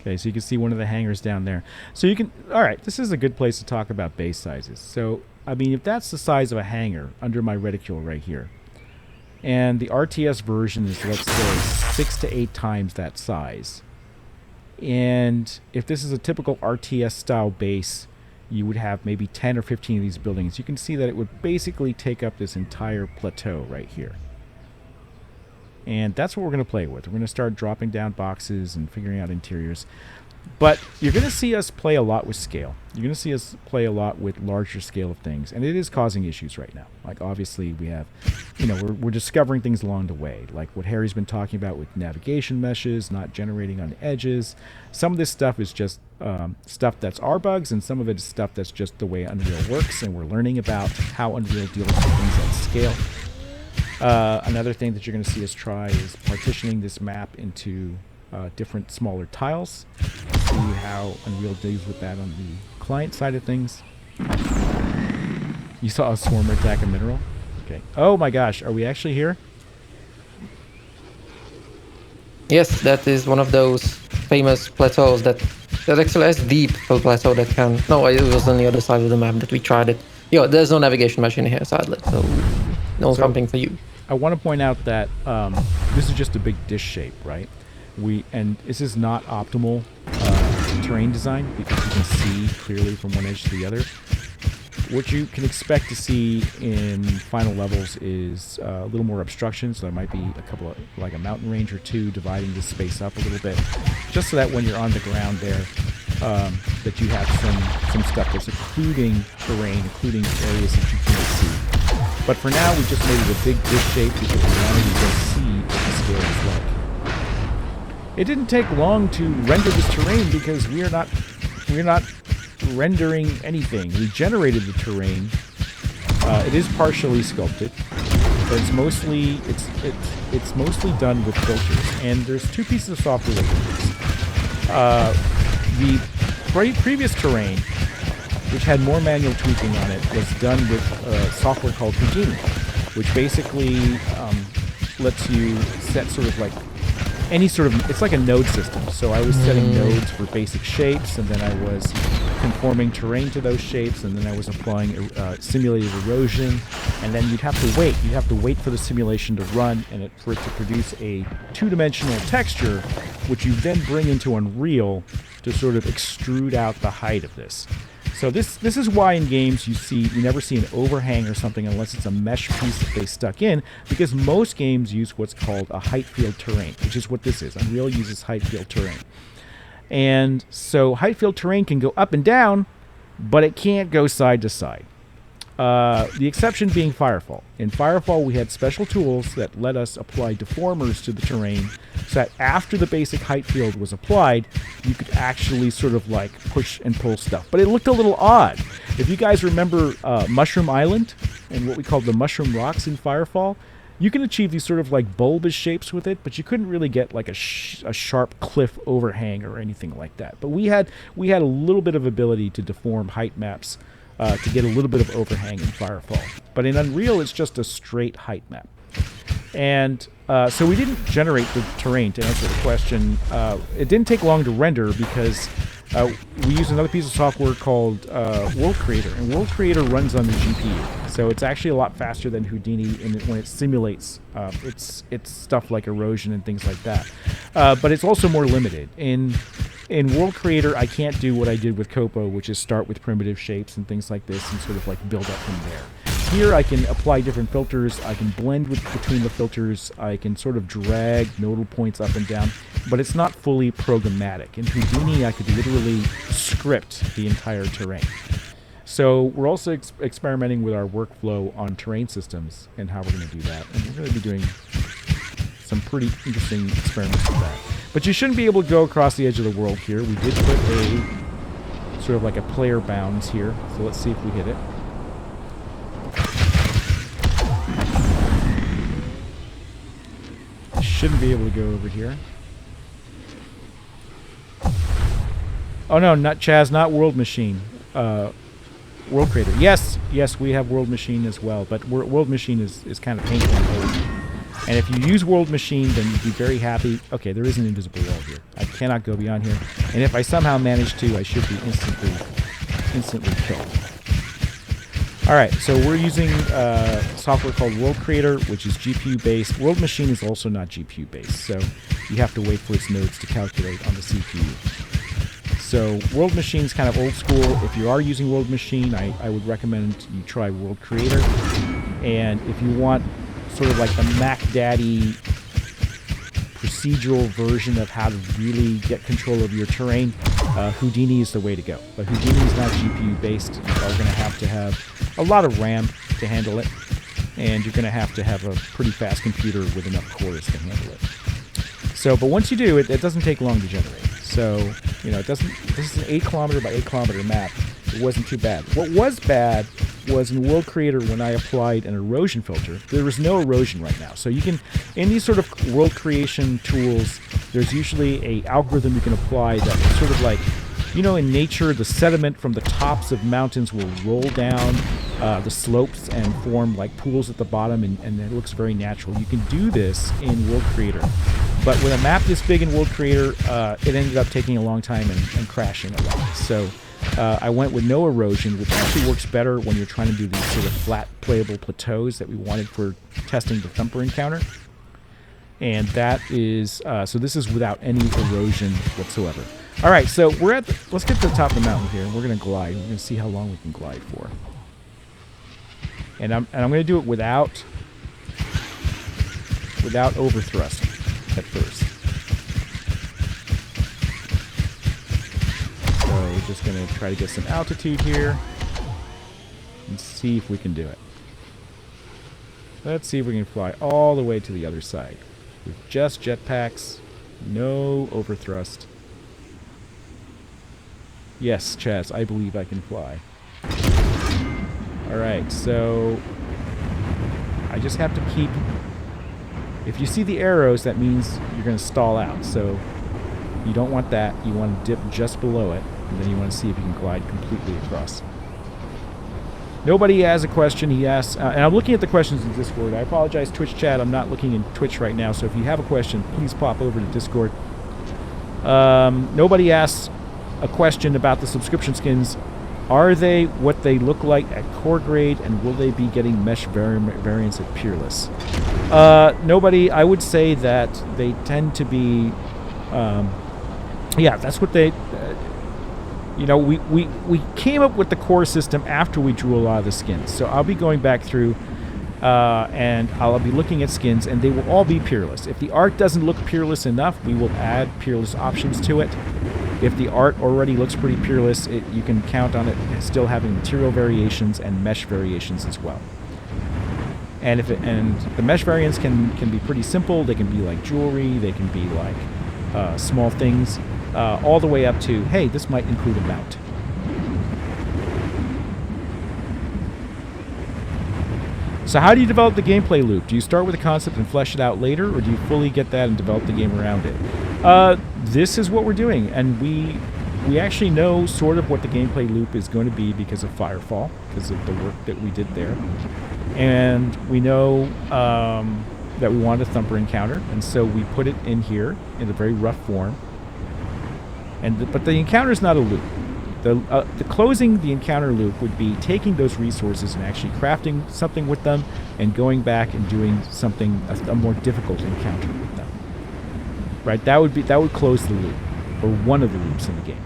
Okay, so you can see one of the hangars down there. So you can... Alright, this is a good place to talk about base sizes. So, I mean, if that's the size of a hangar under my reticule right here, and the RTS version is, let's say, 6 to 8 times that size. And if this is a typical RTS style base, you would have maybe 10 or 15 of these buildings. You can see that it would basically take up this entire plateau right here. And that's what we're going to play with. We're going to start dropping down boxes and figuring out interiors. But you're going to see us play a lot with scale. You're going to see us play a lot with larger scale of things. And it is causing issues right now. Like, obviously, we have, we're discovering things along the way. Like what Harry's been talking about with navigation meshes, not generating on edges. Some of this stuff is just stuff that's our bugs, and some of it is stuff that's just the way Unreal works. And we're learning about how Unreal deals with things at scale. Another thing that you're going to see us try is partitioning this map into different smaller tiles. See how Unreal deals with that on the client side of things. You saw a swarm attack a mineral? Okay. Oh my gosh, are we actually here? Yes, that is one of those famous plateaus that actually has deep plateau that can... No, it was on the other side of the map that we tried it. There's no navigation machine here, sadly, so no camping for you. I want to point out that this is just a big dish shape, right? And this is not optimal terrain design because you can see clearly from one edge to the other. What you can expect to see in final levels is a little more obstruction, so there might be a couple of, like a mountain range or two dividing this space up a little bit, just so that when you're on the ground there, that you have some stuff that's occluding terrain, including areas that you can't see. But for now, we just made it a big dish shape because we wanted to just see what the scale is like. It didn't take long to render this terrain because we're not rendering anything. We generated the terrain. It is partially sculpted, but it's mostly done with filters. And there's two pieces of software that we use. The previous terrain, which had more manual tweaking on it, was done with software called Houdini, which basically lets you set sort of like any sort of, it's like a node system. So I was setting nodes for basic shapes, and then I was conforming terrain to those shapes, and then I was applying simulated erosion, and then you'd have to wait. You'd have to wait for the simulation to run and for it to produce a two-dimensional texture, which you then bring into Unreal to sort of extrude out the height of this. So this is why in games you never see an overhang or something unless it's a mesh piece that they stuck in, because most games use what's called a height field terrain, which is what this is. Unreal uses height field terrain. And so height field terrain can go up and down, but it can't go side to side. The exception being Firefall. In Firefall, we had special tools that let us apply deformers to the terrain so that after the basic height field was applied, you could actually sort of like push and pull stuff. But it looked a little odd. If you guys remember Mushroom Island and what we called the mushroom rocks in Firefall, you can achieve these sort of like bulbous shapes with it, but you couldn't really get like a sharp cliff overhang or anything like that. But we had a little bit of ability to deform height maps to get a little bit of overhang in Firefall. But in Unreal, it's just a straight height map. And so we didn't generate the terrain, to answer the question. It didn't take long to render because we use another piece of software called World Creator. And World Creator runs on the GPU. So it's actually a lot faster than Houdini when it simulates its stuff like erosion and things like that. But it's also more limited. In World Creator, I can't do what I did with Copo, which is start with primitive shapes and things like this and sort of like build up from there. Here I can apply different filters, I can blend between the filters, I can sort of drag nodal points up and down, but it's not fully programmatic. In Houdini, I could literally script the entire terrain. So we're also experimenting with our workflow on terrain systems and how we're going to do that. And we're going to be doing some pretty interesting experiments with that. But you shouldn't be able to go across the edge of the world here. We did put a sort of like a player bounds here. So let's see if we hit it. Shouldn't be able to go over here. Oh no, not Chaz, not World Machine. World Creator. Yes, we have World Machine as well, but World Machine is kind of painful and old. And if you use World Machine, then you'd be very happy. Okay, there is an invisible wall here. I cannot go beyond here. And if I somehow manage to, I should be instantly killed. Alright, so we're using software called World Creator, which is GPU-based. World Machine is also not GPU-based, so you have to wait for its nodes to calculate on the CPU. So World Machine is kind of old school. If you are using World Machine, I would recommend you try World Creator. And if you want sort of like the Mac Daddy procedural version of how to really get control of your terrain, Houdini is the way to go. But Houdini is not GPU based. You are going to have a lot of RAM to handle it, and you're going to have a pretty fast computer with enough cores to handle it. So, but once you do, it doesn't take long to generate. So, you know, it doesn't. This is an 8 kilometer by 8 kilometer map. It wasn't too bad. What was bad was in World Creator when I applied an erosion filter. There was no erosion right now. So you can, in these sort of world creation tools, there's usually a algorithm you can apply that sort of like, you know, in nature, the sediment from the tops of mountains will roll down the slopes and form like pools at the bottom, and it looks very natural. You can do this in World Creator. But with a map this big in World Creator, it ended up taking a long time and crashing a lot. So I went with no erosion, which actually works better when you're trying to do these sort of flat playable plateaus that we wanted for testing the thumper encounter. And that is, so this is without any erosion whatsoever. All right, so let's get to the top of the mountain here, and we're going to glide. We're going to see how long we can glide for. And I'm going to do it without overthrust at first. So we're just going to try to get some altitude here and see if we can do it. Let's see if we can fly all the way to the other side with just jetpacks, no overthrust. Yes, Chaz, I believe I can fly. Alright, so I just have to keep... If you see the arrows, that means you're going to stall out. So you don't want that. You want to dip just below it, and then you want to see if you can glide completely across. Nobody has a question. He asks, and I'm looking at the questions in Discord. I apologize, Twitch chat. I'm not looking in Twitch right now, so if you have a question, please pop over to Discord. Nobody asks a question about the subscription skins. Are they what they look like at core grade, and will they be getting mesh variants at Peerless? Nobody. I would say that they tend to be... yeah, that's what they... you know, we came up with the core system after we drew a lot of the skins. So I'll be going back through and I'll be looking at skins, and they will all be Peerless. If the art doesn't look Peerless enough, we will add Peerless options to it. If the art already looks pretty Peerless, you can count on it still having material variations and mesh variations as well. And the mesh variants can be pretty simple. They can be like jewelry. They can be like small things, all the way up to, hey, this might include a mount. So how do you develop the gameplay loop? Do you start with a concept and flesh it out later, or do you fully get that and develop the game around it? This is what we're doing, and we actually know sort of what the gameplay loop is going to be because of Firefall, because of the work that we did there. And we know that we wanted a thumper encounter, and so we put it in here in a very rough form. But the encounter is not a loop. The closing the encounter loop would be taking those resources and actually crafting something with them and going back and doing something, a more difficult encounter with them. Right? That would close the loop, or one of the loops in the game.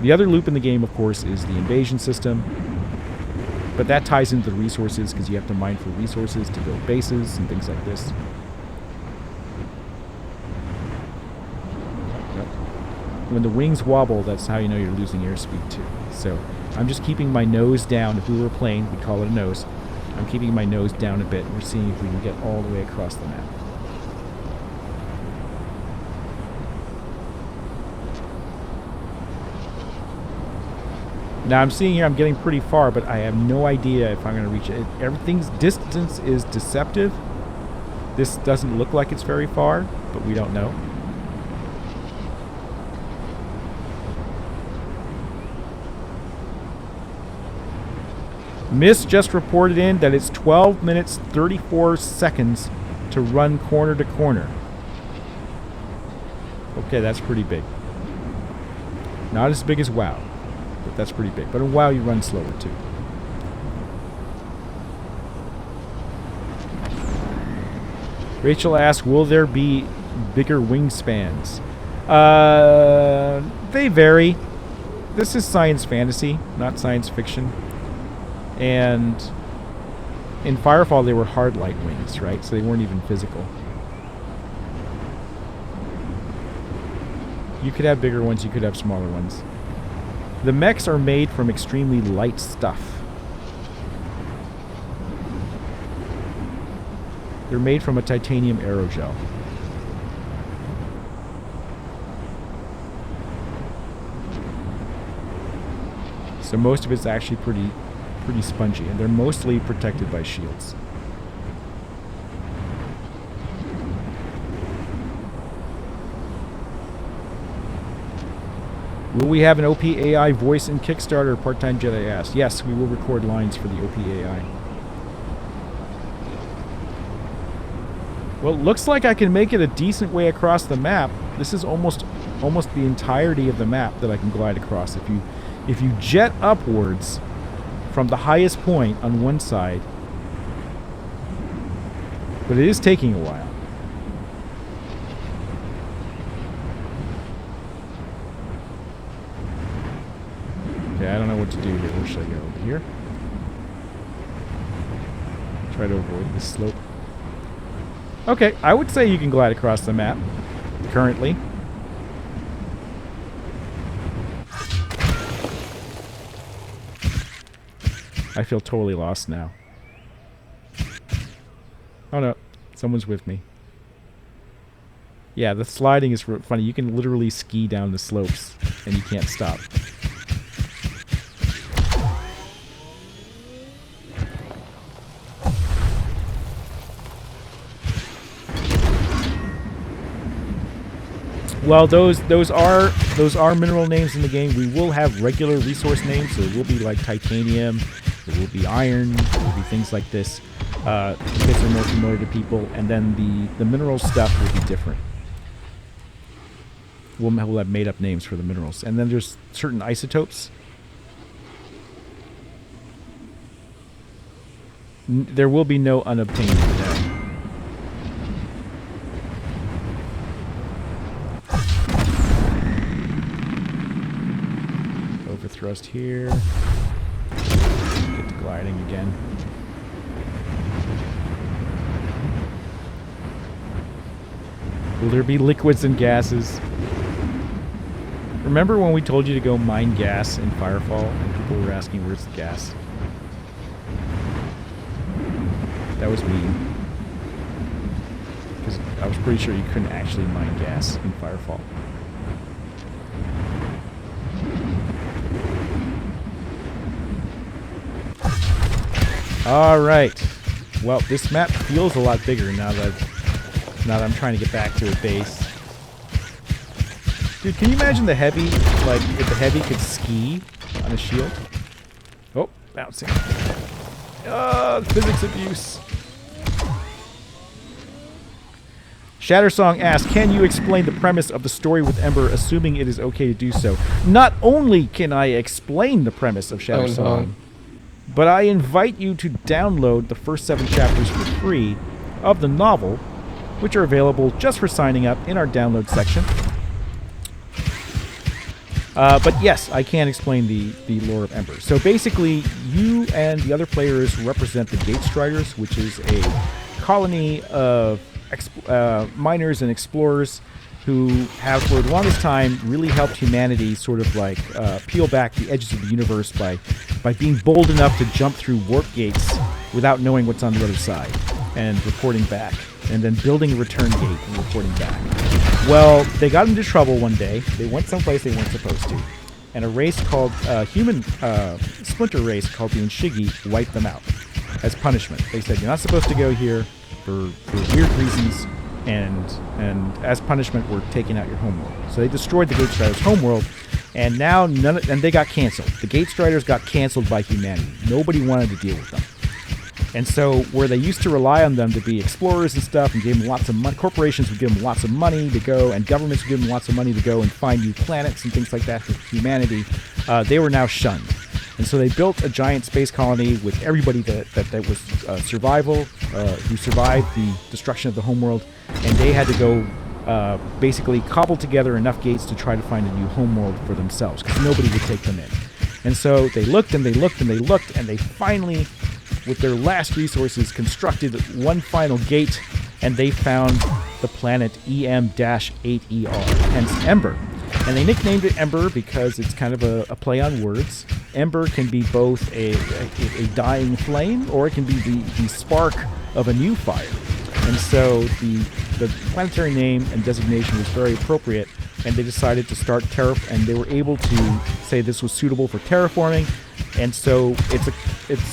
The other loop in the game, of course, is the invasion system, but that ties into the resources because you have to mine for resources to build bases and things like this. When the wings wobble, that's how you know you're losing airspeed too. So I'm just keeping my nose down. If we were a plane, we'd call it a nose. I'm keeping my nose down a bit. We're seeing if we can get all the way across the map. Now I'm seeing here I'm getting pretty far, but I have no idea if I'm going to reach it. Everything's distance is deceptive. This doesn't look like it's very far, but we don't know. Miss just reported in that it's 12 minutes 34 seconds to run corner to corner. Okay, that's pretty big. Not as big as WoW, but that's pretty big. But in WoW you run slower too. Rachel asks, will there be bigger wingspans? They vary. This is science fantasy, not science fiction. And in Firefall, they were hard light wings, right? So they weren't even physical. You could have bigger ones, you could have smaller ones. The mechs are made from extremely light stuff. They're made from a titanium aerogel. So most of it's actually pretty spongy, and they're mostly protected by shields. Will we have an OPAI voice in Kickstarter? Part-Time Jedi asked. Yes, we will record lines for the OPAI. Well, it looks like I can make it a decent way across the map. This is almost the entirety of the map that I can glide across. If you jet upwards from the highest point on one side, but it is taking a while. Okay, I don't know what to do here. Where should I go? Over here? Try to avoid this slope. Okay, I would say you can glide across the map currently. I feel totally lost now. Oh no, someone's with me. Yeah, the sliding is funny. You can literally ski down the slopes and you can't stop. Well, those are mineral names in the game. We will have regular resource names. So it will be like titanium, there will be iron, there will be things like this. These are more familiar to people, and then the mineral stuff will be different. We'll have made up names for the minerals, and then there's certain isotopes. There will be no unobtained there. Thrust here. Get to gliding again. Will there be liquids and gases? Remember when we told you to go mine gas in Firefall and people were asking where's the gas? That was me. Because I was pretty sure you couldn't actually mine gas in Firefall. All right. Well, this map feels a lot bigger now that I'm trying to get back to a base. Dude, can you imagine the heavy, like if the heavy could ski on a shield? Oh, bouncing. Physics abuse. Shattersong asks, can you explain the premise of the story with Em8er, assuming it is okay to do so? Not only can I explain the premise of Shattersong, but I invite you to download the first 7 chapters for free of the novel, which are available just for signing up in our download section. But yes, I can explain the lore of Em8er. So basically, you and the other players represent the Gatestriders, which is a colony of miners and explorers who have, for the longest time, really helped humanity sort of like peel back the edges of the universe by being bold enough to jump through warp gates without knowing what's on the other side and reporting back, and then building a return gate and reporting back. Well, they got into trouble one day. They went someplace they weren't supposed to, and a race called human splinter race called the Inshigi wiped them out as punishment. They said, you're not supposed to go here for weird reasons, and as punishment, we're taking out your homeworld. So they destroyed the Gatestriders' homeworld, and now and they got canceled. The Gatestriders got canceled by humanity. Nobody wanted to deal with them. And so where they used to rely on them to be explorers and stuff and give them lots of money, corporations would give them lots of money to go, and governments would give them lots of money to go and find new planets and things like that for humanity, they were now shunned. And so they built a giant space colony with everybody that was who survived the destruction of the homeworld, and they had to go basically cobble together enough gates to try to find a new homeworld for themselves, because nobody would take them in. And so they looked and they looked and they looked, and they finally, with their last resources, constructed one final gate, and they found the planet Em-8er, hence Em8er. And they nicknamed it Ember because it's kind of a play on words. Ember can be both a dying flame, or it can be the spark of a new fire. And so the planetary name and designation was very appropriate, and they decided to start and they were able to say this was suitable for terraforming. And so it's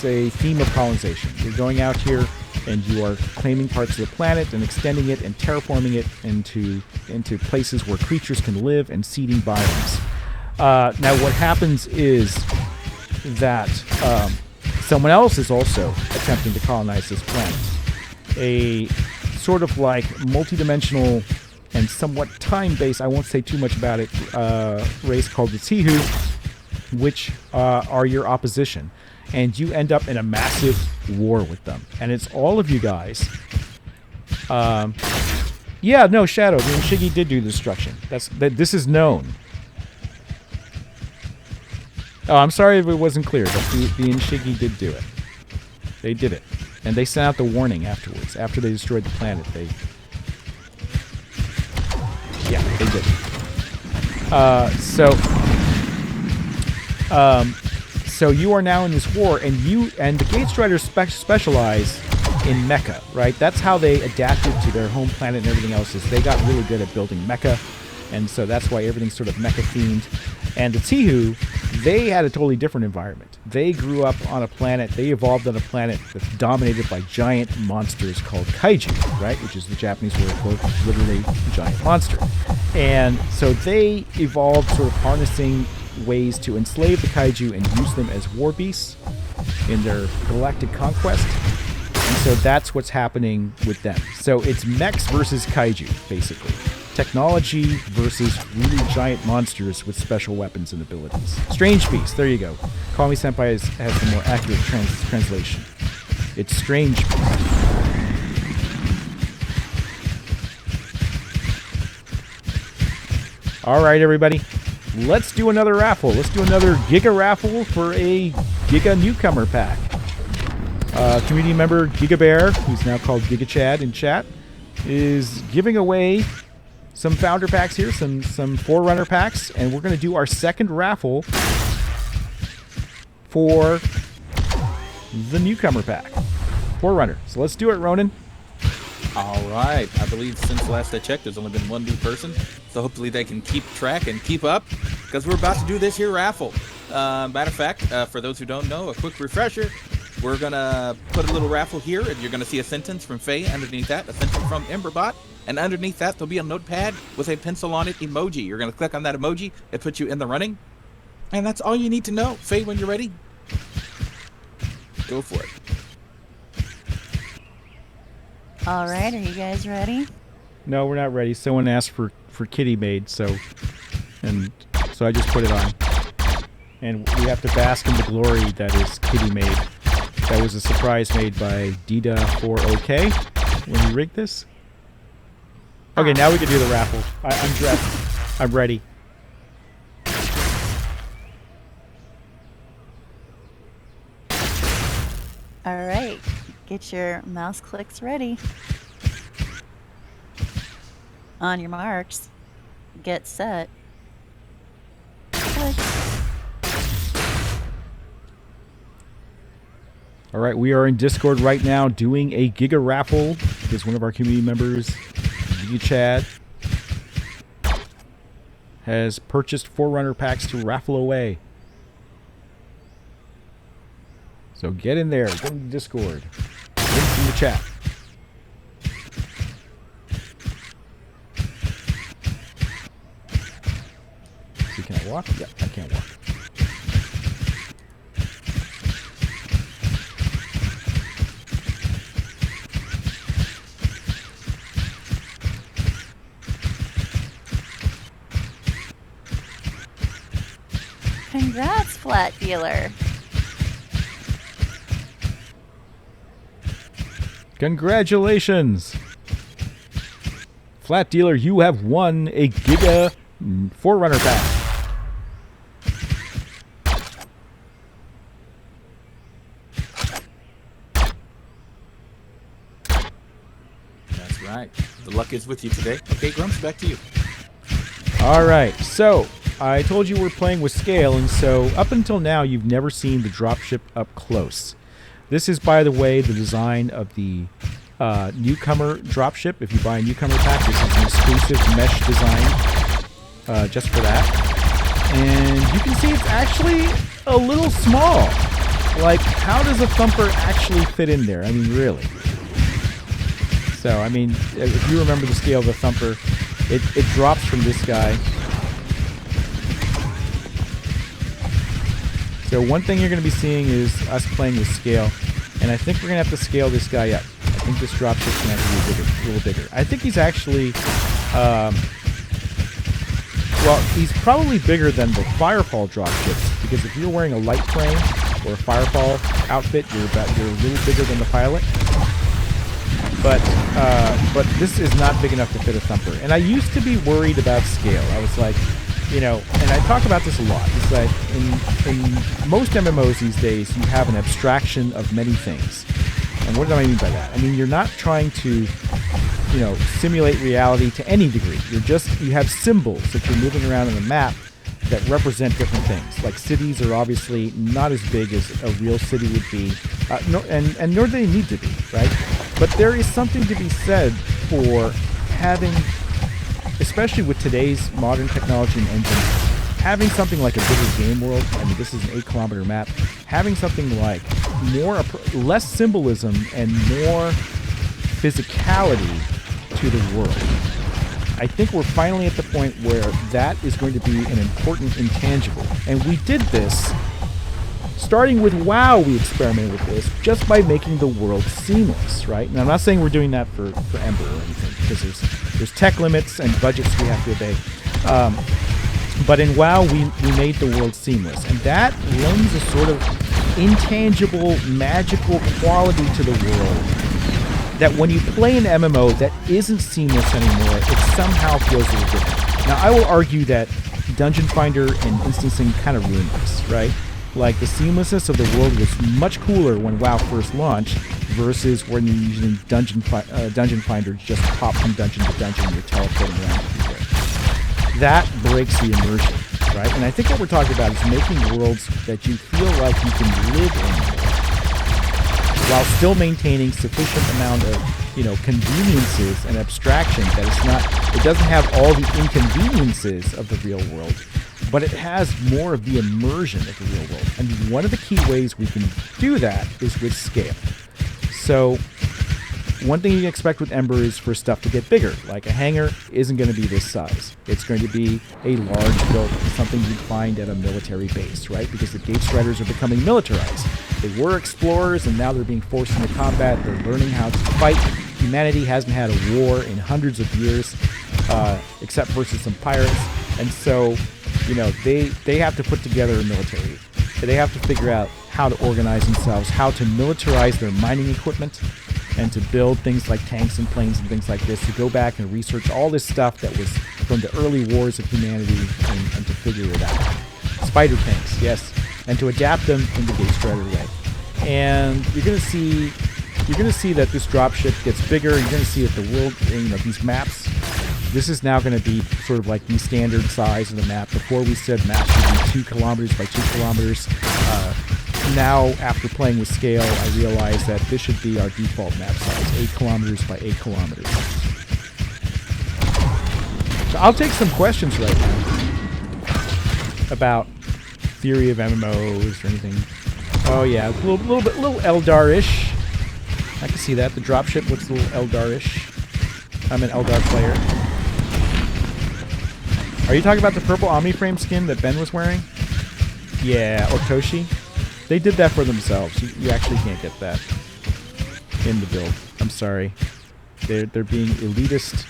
a theme of colonization. You're going out here and you are claiming parts of the planet and extending it and terraforming it into places where creatures can live and seeding biomes. Now what happens is that someone else is also attempting to colonize this planet. A sort of like multidimensional and somewhat time-based, I won't say too much about it, race called the Tihu, which are your opposition. And you end up in a massive war with them. And it's all of you guys. Yeah, no, Shadow, the Inshigi did do destruction. This is known. Oh, I'm sorry if it wasn't clear, but the Inshigi did do it. They did it. And they sent out the warning afterwards. After they destroyed the planet, yeah, they did. So you are now in this war, and the Gate Striders specialize in mecha, right? That's how they adapted to their home planet and everything else. Is they got really good at building mecha, and so that's why everything's sort of mecha themed. And the Tihu, they had a totally different environment. They grew up on a planet. They evolved on a planet that's dominated by giant monsters called kaiju, right? Which is the Japanese word for literally giant monster. And so they evolved sort of harnessing ways to enslave the kaiju and use them as war beasts in their galactic conquest. And so that's what's happening with them. So it's mechs versus kaiju, basically. Technology versus really giant monsters with special weapons and abilities. Strange Beast, there you go. Call Me Senpai has the more accurate translation. It's Strange Beast. Alright, everybody. Let's do another raffle. Let's do another Giga raffle for a Giga newcomer pack. Community member Giga Bear, who's now called Giga Chad in chat, is giving away some founder packs here, some Forerunner packs, and we're going to do our second raffle for the newcomer pack. Forerunner. So let's do it, Ronan. All right. I believe since last I checked, there's only been one new person. So hopefully they can keep track and keep up, because we're about to do this here raffle. Matter of fact, for those who don't know, a quick refresher. We're going to put a little raffle here, and you're going to see a sentence from Faye underneath that, a sentence from Emberbot, and underneath that there'll be a notepad with a pencil on it emoji. You're going to click on that emoji. It puts you in the running. And that's all you need to know. Faye, when you're ready, go for it. All right, are you guys ready? No, we're not ready. Someone asked for Kitty Maid, so I just put it on. And we have to bask in the glory that is Kitty Maid. That was a surprise made by Dida4OK when we rigged this. Okay, now we can do the raffle. I'm dressed. I'm ready. All right, get your mouse clicks ready. On your marks, get set. Click. All right, we are in Discord right now doing a Giga raffle because one of our community members, Giga Chad, has purchased Forerunner packs to raffle away. So get in there, get in the Discord. Links in the chat. See, can I walk? Yep, I can't walk. Congrats, Flat Dealer. Congratulations! Flat Dealer, you have won a Giga Forerunner pack. That's right. The luck is with you today. Okay, Grumps, back to you. All right, so I told you we're playing with scale, and so up until now, you've never seen the dropship up close. This is, by the way, the design of the newcomer dropship. If you buy a newcomer pack, this is an exclusive mesh design just for that. And you can see it's actually a little small. Like, how does a thumper actually fit in there? I mean, really. So, I mean, if you remember the scale of the thumper, it drops from this guy. So one thing you're going to be seeing is us playing with scale. And I think we're going to have to scale this guy up. I think this dropship's going to have to be a little bigger. I think he's actually... well, he's probably bigger than the Firefall dropships, because if you're wearing a light frame or a Firefall outfit, you're a little bigger than the pilot. But this is not big enough to fit a thumper. And I used to be worried about scale. I was like, you know, and I talk about this a lot. It's like in most MMOs these days, you have an abstraction of many things. And what do I mean by that? I mean, you're not trying to, you know, simulate reality to any degree. You have symbols that you're moving around on the map that represent different things. Like cities are obviously not as big as a real city would be, and nor do they need to be, right? But there is something to be said for having, especially with today's modern technology and engines, having something like a bigger game world. I mean, this is an 8-kilometer map. Having something like less symbolism and more physicality to the world. I think we're finally at the point where that is going to be an important intangible. And we did this, starting with WoW, we experimented with this, just by making the world seamless, right? And I'm not saying we're doing that for Em8er or anything, because there's tech limits and budgets we have to obey. But in WoW, we made the world seamless. And that lends a sort of intangible, magical quality to the world that when you play an MMO that isn't seamless anymore, it somehow feels a little different. Now, I will argue that Dungeon Finder and instancing kind of ruined this, right? Like, the seamlessness of the world was much cooler when WoW first launched versus when you're using Dungeon Finder to just pop from dungeon to dungeon and you're teleporting around everywhere. That breaks the immersion, right? And I think what we're talking about is making worlds that you feel like you can live in while still maintaining sufficient amount of, you know, conveniences and abstraction that it doesn't have all the inconveniences of the real world, but it has more of the immersion of the real world. And one of the key ways we can do that is with scale. So one thing you can expect with Em8er is for stuff to get bigger. Like a hangar isn't going to be this size. It's going to be a large building, something you'd find at a military base, right? Because the Gate Striders are becoming militarized. They were explorers, and now they're being forced into combat. They're learning how to fight. Humanity hasn't had a war in hundreds of years, except versus some pirates. And so, you know, they have to put together a military. They have to figure out how to organize themselves, how to militarize their mining equipment, and to build things like tanks and planes and things like this, to go back and research all this stuff that was from the early wars of humanity and to figure it out. Spider tanks, yes, and to adapt them in the Gate Strider way. And you're gonna see that this dropship gets bigger. You're gonna see that the world, you know, these maps, this is now going to be sort of like the standard size of the map. Before we said maps should be 2 kilometers by 2 kilometers. Now, after playing with scale, I realize that this should be our default map size, 8 kilometers by 8 kilometers. So I'll take some questions right now about theory of MMOs or anything. Oh yeah, a little Eldar-ish. I can see that. The dropship looks a little Eldar-ish. I'm an Eldar player. Are you talking about the purple Omniframe skin that Ben was wearing? Yeah, or Toshi? They did that for themselves. You actually can't get that in the build. I'm sorry. They're being elitist,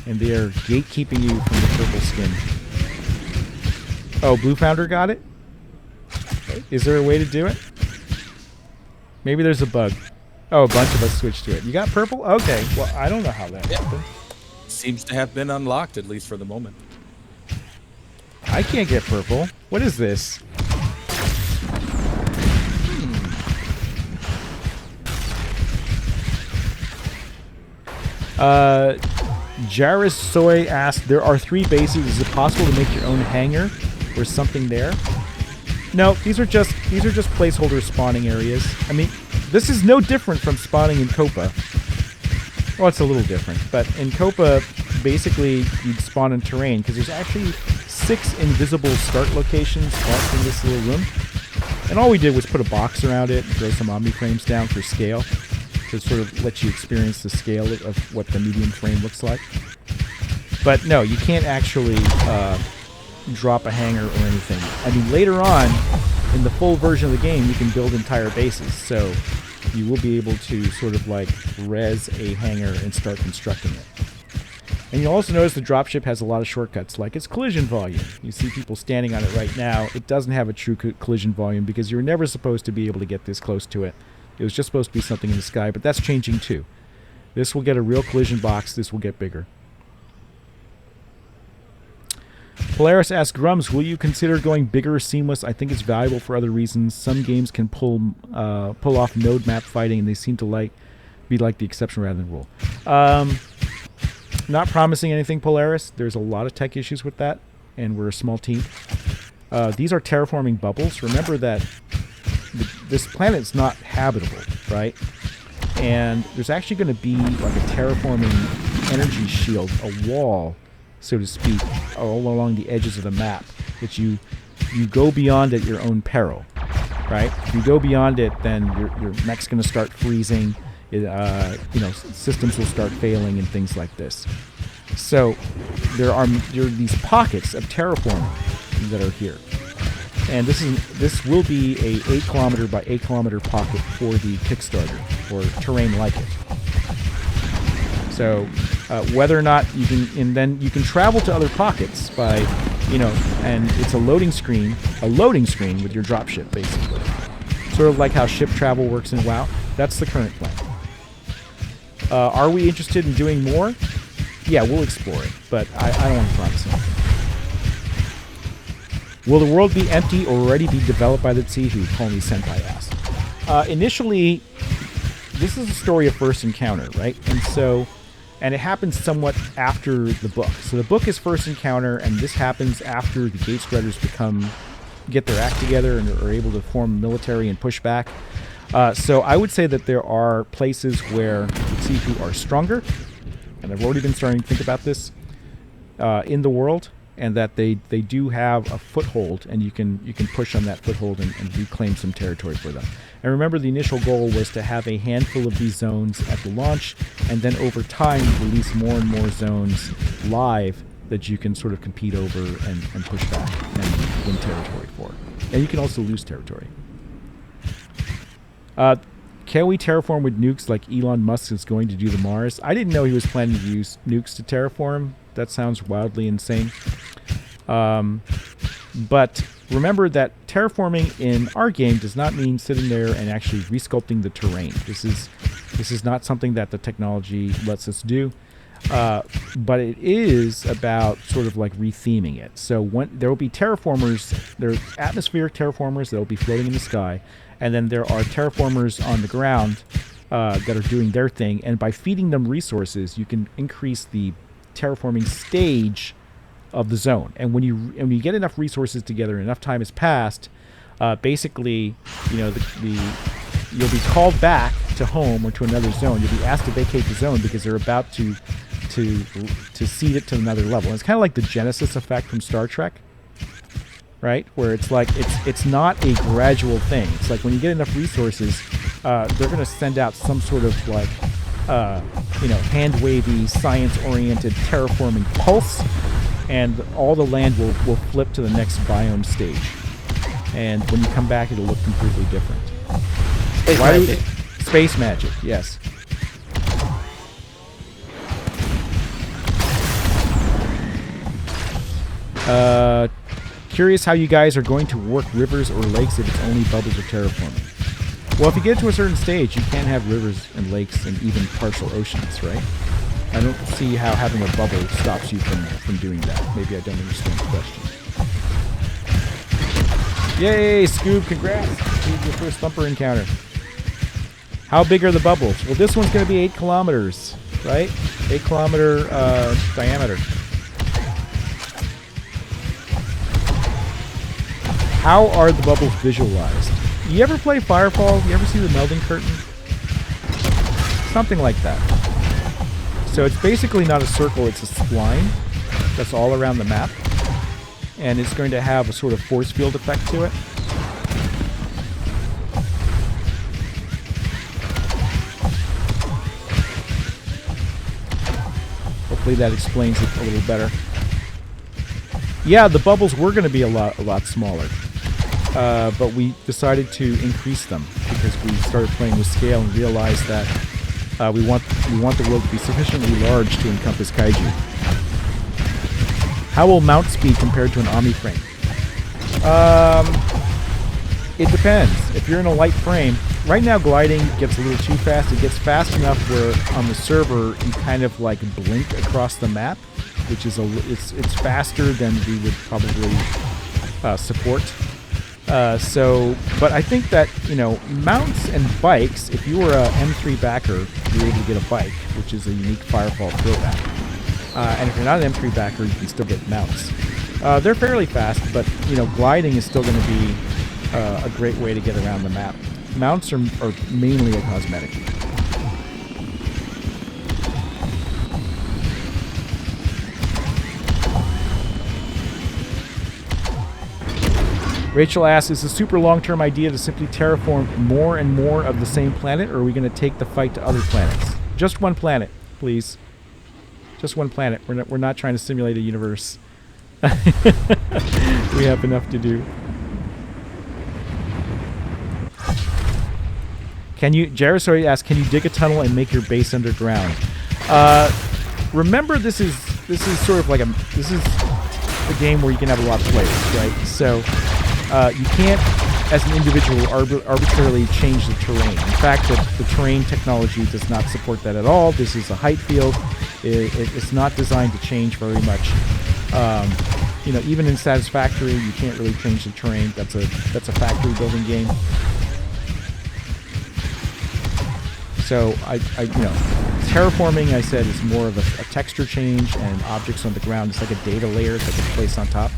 and they are gatekeeping you from the purple skin. Oh, Blue Founder got it? Is there a way to do it? Maybe there's a bug. Oh, a bunch of us switched to it. You got purple? Okay. Well, I don't know how that happened. Seems to have been unlocked, at least for the moment. I can't get purple. What is this? Jairus Soy asked, there are 3 bases. Is it possible to make your own hangar or something there? No, these are just placeholder spawning areas. I mean, this is no different from spawning in Copa. Well, it's a little different, but in Copa, basically, you'd spawn in terrain, because there's actually 6 invisible start locations marked in this little room. And all we did was put a box around it and throw some omni frames down for scale, to sort of let you experience the scale of what the medium frame looks like. But no, you can't actually drop a hangar or anything. I mean, later on, in the full version of the game, you can build entire bases, so you will be able to sort of like res a hangar and start constructing it. And you'll also notice the dropship has a lot of shortcuts, like its collision volume. You see people standing on it right now. It doesn't have a true collision volume because you're never supposed to be able to get this close to it. It was just supposed to be something in the sky, but that's changing too. This will get a real collision box. This will get bigger. Polaris asks, Grums, will you consider going bigger or seamless? I think it's valuable for other reasons. Some games can pull off node map fighting, and they seem to be like the exception rather than rule. Not promising anything, Polaris. There's a lot of tech issues with that, and we're a small team. These are terraforming bubbles. Remember that this planet's not habitable, right? And there's actually going to be like a terraforming energy shield, a wall, so to speak, all along the edges of the map that you go beyond at your own peril, right? If you go beyond it, then your mech's going to start freezing. Systems will start failing and things like this. So there are these pockets of terraforming that are here, and this will be a 8 kilometer by 8 kilometer pocket for the Kickstarter, or terrain like it. So whether or not you can, and then you can travel to other pockets by, and it's a loading screen with your dropship, basically. Sort of like how ship travel works in WoW. That's the current plan. Are we interested in doing more? Yeah, we'll explore it, but I don't want to promise anything. Will the world be empty or already be developed by the Tsihu? Pony Senpai asked. Initially, this is a story of first encounter, right? And it happens somewhat after the book. So the book is first encounter, and this happens after the Gatespreaders get their act together and are able to form military and push back. So I would say that there are places where the Tsihu are stronger, and I've already been starting to think about this in the world, and that they do have a foothold, and you can push on that foothold and reclaim some territory for them. And remember, the initial goal was to have a handful of these zones at the launch, and then over time release more and more zones live that you can sort of compete over and push back and win territory for. And you can also lose territory. Can we terraform with nukes like Elon Musk is going to do to Mars? I didn't know he was planning to use nukes to terraform. That sounds wildly insane. But remember that terraforming in our game does not mean sitting there and actually resculpting the terrain. This is not something that the technology lets us do. But it is about sort of like retheming it. So there will be terraformers, there are atmospheric terraformers that will be floating in the sky, and then there are terraformers on the ground that are doing their thing. And by feeding them resources, you can increase the terraforming stage of the zone. And when you get enough resources together, enough time has passed, basically, you'll be called back to home or to another zone. You'll be asked to vacate the zone because they're about to seed it to another level. And it's kind of like the Genesis effect from Star Trek, right? Where it's like it's not a gradual thing. It's like when you get enough resources, they're going to send out some sort of like hand-wavy, science-oriented terraforming pulse, and all the land will flip to the next biome stage. And when you come back, it'll look completely different. Space magic, yes. Curious how you guys are going to work rivers or lakes if it's only bubbles or terraforming. Well, if you get to a certain stage, you can't have rivers and lakes and even partial oceans, right? I don't see how having a bubble stops you from doing that. Maybe I don't understand the question. Yay, Scoob, congrats! Scoob, your first thumper encounter. How big are the bubbles? Well, this one's going to be 8 kilometers. right? 8-kilometer diameter. How are the bubbles visualized? You ever play Firefall? You ever see the melding curtain? Something like that. So it's basically not a circle, it's a spline that's all around the map. And it's going to have a sort of force field effect to it. Hopefully that explains it a little better. Yeah, the bubbles were going to be a lot smaller. But we decided to increase them because we started playing with scale and realized that we want the world to be sufficiently large to encompass kaiju. How will mount speed compared to an Omni frame? It depends. If you're in a light frame, right now gliding gets a little too fast. It gets fast enough where on the server you kind of like blink across the map, which is it's faster than we would probably support. But I think that, mounts and bikes, if you were a M3 backer, you're able to get a bike, which is a unique Firefall throwback. And if you're not an M3 backer, you can still get mounts. They're fairly fast, but, gliding is still going to be a great way to get around the map. Mounts are mainly a cosmetic. Rachel asks, is a super long-term idea to simply terraform more and more of the same planet, or are we going to take the fight to other planets? Just one planet, please. Just one planet. We're not trying to simulate a universe. We have enough to do. Jarosori asks, can you dig a tunnel and make your base underground? Remember, this is sort of like a game where you can have a lot of players, right? So you can't, as an individual, arbitrarily change the terrain. In fact, the terrain technology does not support that at all. This is a height field. It's not designed to change very much. Even in Satisfactory, you can't really change the terrain. That's a factory building game. So terraforming, I said, is more of a texture change and objects on the ground. It's like a data layer that gets placed on top.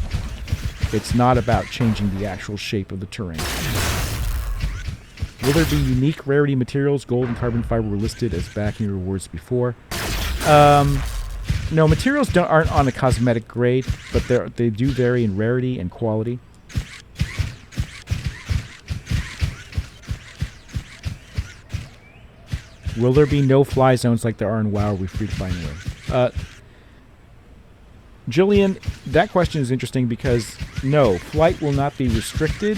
It's not about changing the actual shape of the terrain. Will there be unique rarity materials? Gold and carbon fiber were listed as backing rewards before. No, materials aren't on a cosmetic grade, but they do vary in rarity and quality. Will there be no fly zones like there are in WoW? Are we free to fly anywhere? Jillian, that question is interesting because no, flight will not be restricted,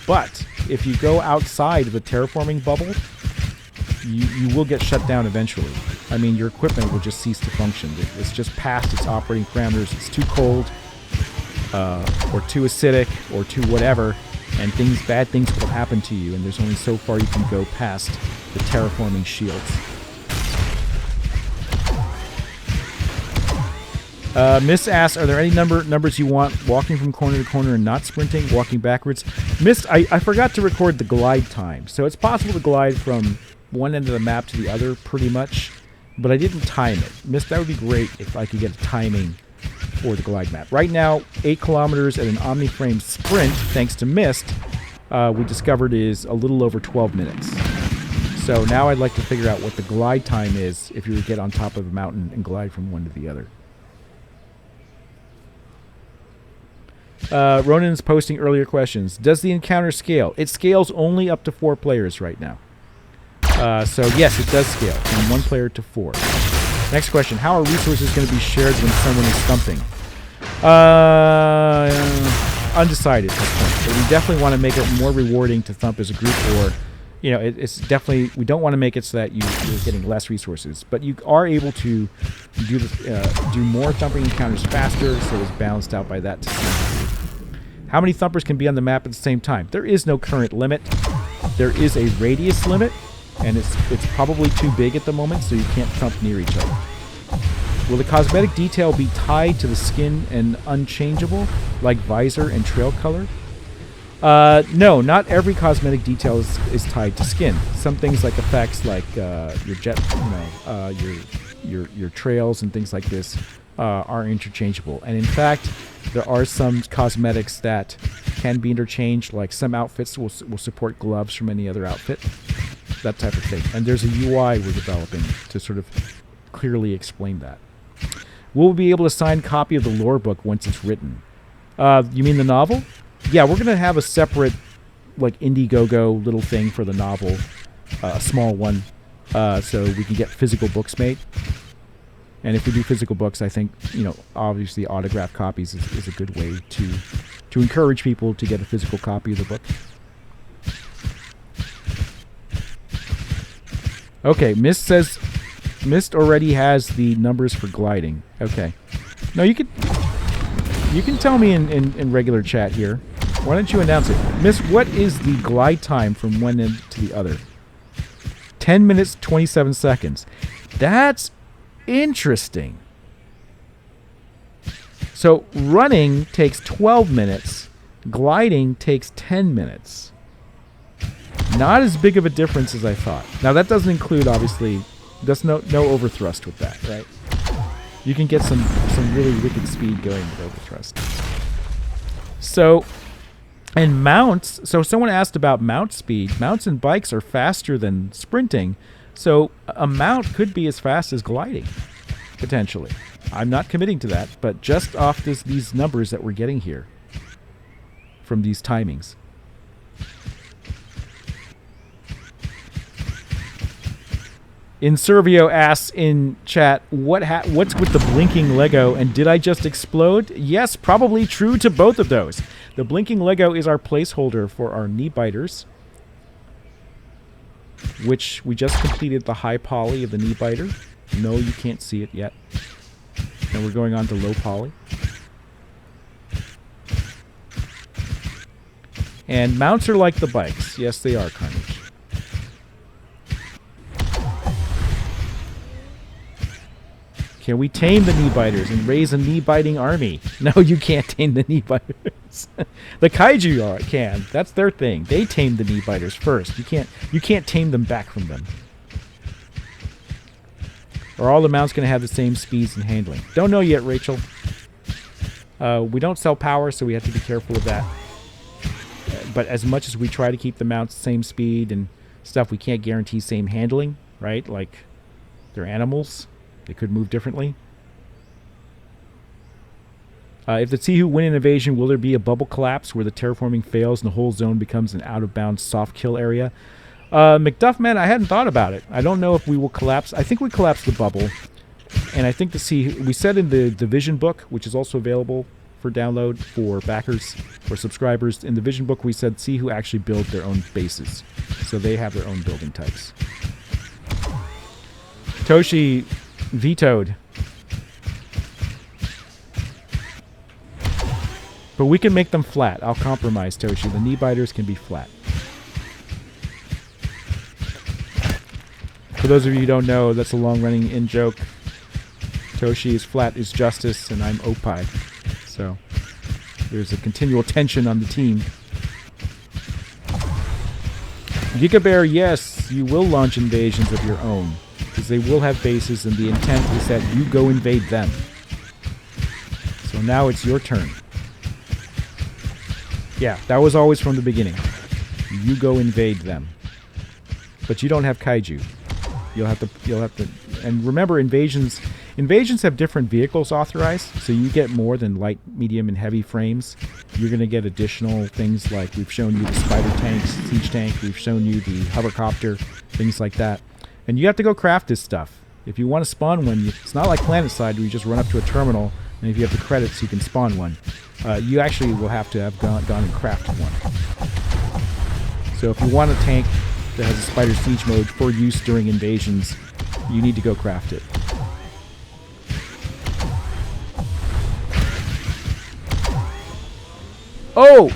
but if you go outside of the terraforming bubble, you will get shut down eventually. I mean, your equipment will just cease to function. It's just past its operating parameters. It's too cold, or too acidic, or too whatever, and bad things will happen to you, and there's only so far you can go past the terraforming shields. Miss asks, are there any numbers you want walking from corner to corner and not sprinting, walking backwards? Miss, I forgot to record the glide time. So it's possible to glide from one end of the map to the other pretty much, but I didn't time it. Miss, that would be great if I could get a timing for the glide map. Right now, 8 kilometers at an Omni-frame sprint, thanks to Mist, we discovered is a little over 12 minutes. So now I'd like to figure out what the glide time is if you were to get on top of a mountain and glide from one to the other. Ronan's posting earlier questions. Does the encounter scale? It scales only up to 4 players right now. So yes, it does scale from 1 player to 4. Next question. How are resources going to be shared when someone is thumping? Undecided at this point. But we definitely want to make it more rewarding to thump as a group, or it's definitely, we don't want to make it so that you're getting less resources, but you are able to do more thumping encounters faster, so it's balanced out by that. How many thumpers can be on the map at the same time? There is no current limit. There is a radius limit, and it's probably too big at the moment, so you can't thump near each other. Will the cosmetic detail be tied to the skin and unchangeable, like visor and trail color? No, not every cosmetic detail is tied to skin. Some things like effects, like your jet, your your trails and things like this are interchangeable. And in fact, there are some cosmetics that can be interchanged, like some outfits will support gloves from any other outfit, that type of thing. And there's a UI we're developing to sort of clearly explain that. We'll be able to sign a copy of the lore book once it's written. You mean the novel? Yeah, we're going to have a separate, like, Indiegogo little thing for the novel, a small one, so we can get physical books made. And if we do physical books, I think, obviously autographed copies is a good way to encourage people to get a physical copy of the book. Okay, Mist already has the numbers for gliding. Okay. No, you can tell me in regular chat here. Why don't you announce it? Mist, what is the glide time from one end to the other? 10 minutes, 27 seconds. That's interesting. So running takes 12 minutes. Gliding takes 10 minutes. Not as big of a difference as I thought. Now that doesn't include, obviously, there's no overthrust with that, right? You can get some really wicked speed going with overthrust. So, and mounts. So someone asked about mount speed. Mounts and bikes are faster than sprinting. So a mount could be as fast as gliding, potentially. I'm not committing to that, but just off these numbers that we're getting here from these timings. Inservio asks in chat, what's with the blinking Lego, and did I just explode? Yes, probably true to both of those. The blinking Lego is our placeholder for our knee biters, which we just completed the high poly of the knee biter. No, you can't see it yet. And we're going on to low poly. And mounts are like the bikes. Yes, they are, Carnage. Can we tame the knee biters and raise a knee biting army? No, you can't tame the knee biters. The kaiju can. That's their thing. They tame the knee biters first. You can't tame them back from them. Are all the mounts going to have the same speeds and handling? Don't know yet, Rachel. We don't sell power, so we have to be careful of that. But as much as we try to keep the mounts same speed and stuff, we can't guarantee same handling, right? Like, they're animals. They could move differently. If the Tsihu win an invasion, will there be a bubble collapse where the terraforming fails and the whole zone becomes an out-of-bounds soft kill area? McDuffman, I hadn't thought about it. I don't know if we will collapse. I think we collapse the bubble. And I think the Tsihu... We said in the Vision book, which is also available for download for backers or subscribers, in the Vision book we said Tsihu actually build their own bases. So they have their own building types. Toshi vetoed. But we can make them flat. I'll compromise, Toshi. The knee biters can be flat. For those of you who don't know, that's a long-running in-joke. Toshi is flat is justice, and I'm Opie. So there's a continual tension on the team. Gigabear, yes, you will launch invasions of your own, because they will have bases, and the intent is that you go invade them. So now it's your turn. Yeah, that was always from the beginning. You go invade them. But you don't have kaiju. You'll have to and remember, invasions have different vehicles authorized, so you get more than light, medium, and heavy frames. You're going to get additional things like we've shown you the spider tanks, siege tank, we've shown you the hovercopter, things like that. And you have to go craft this stuff. If you want to spawn one, it's not like PlanetSide where you just run up to a terminal, and if you have the credits, you can spawn one. You actually will have to have gone and crafted one. So if you want a tank that has a spider siege mode for use during invasions, you need to go craft it. Oh,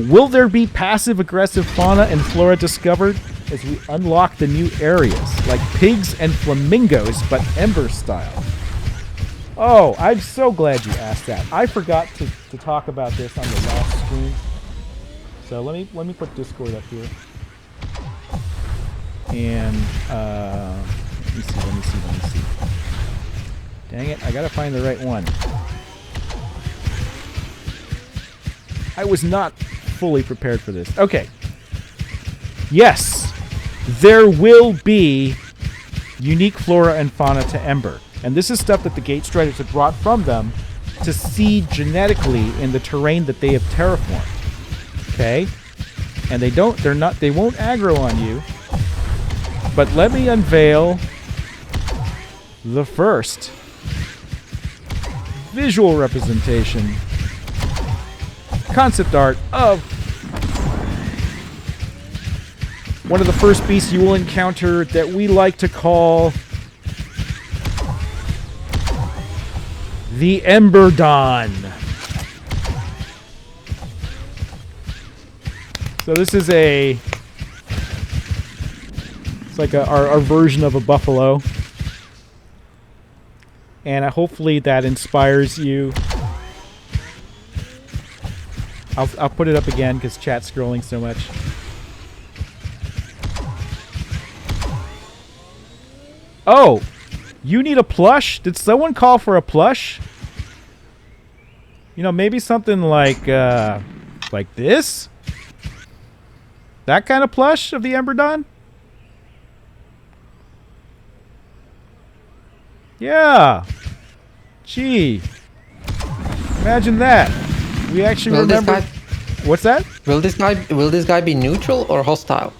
will there be passive-aggressive fauna and flora discovered as we unlock the new areas, like pigs and flamingos, but Em8er style? Oh, I'm so glad you asked that. I forgot to talk about this on the last stream. So let me put Discord up here. And let me see. Dang it, I gotta find the right one. I was not fully prepared for this. Okay. Yes, there will be unique flora and fauna to Em8er. And this is stuff that the Gate Striders have brought from them to seed genetically in the terrain that they have terraformed. Okay? And they won't aggro on you. But let me unveil the first visual representation, concept art of one of the first beasts you will encounter that we like to call the Em8er. So this is it's like our version of a buffalo. And hopefully that inspires you. I'll put it up again because chat's scrolling so much. Oh, you need a plush? Did someone call for a plush? You know, maybe something like this? That kind of plush of the Em8er? Yeah. Gee. Imagine that. We actually remember. What's that? Will this guy be neutral or hostile?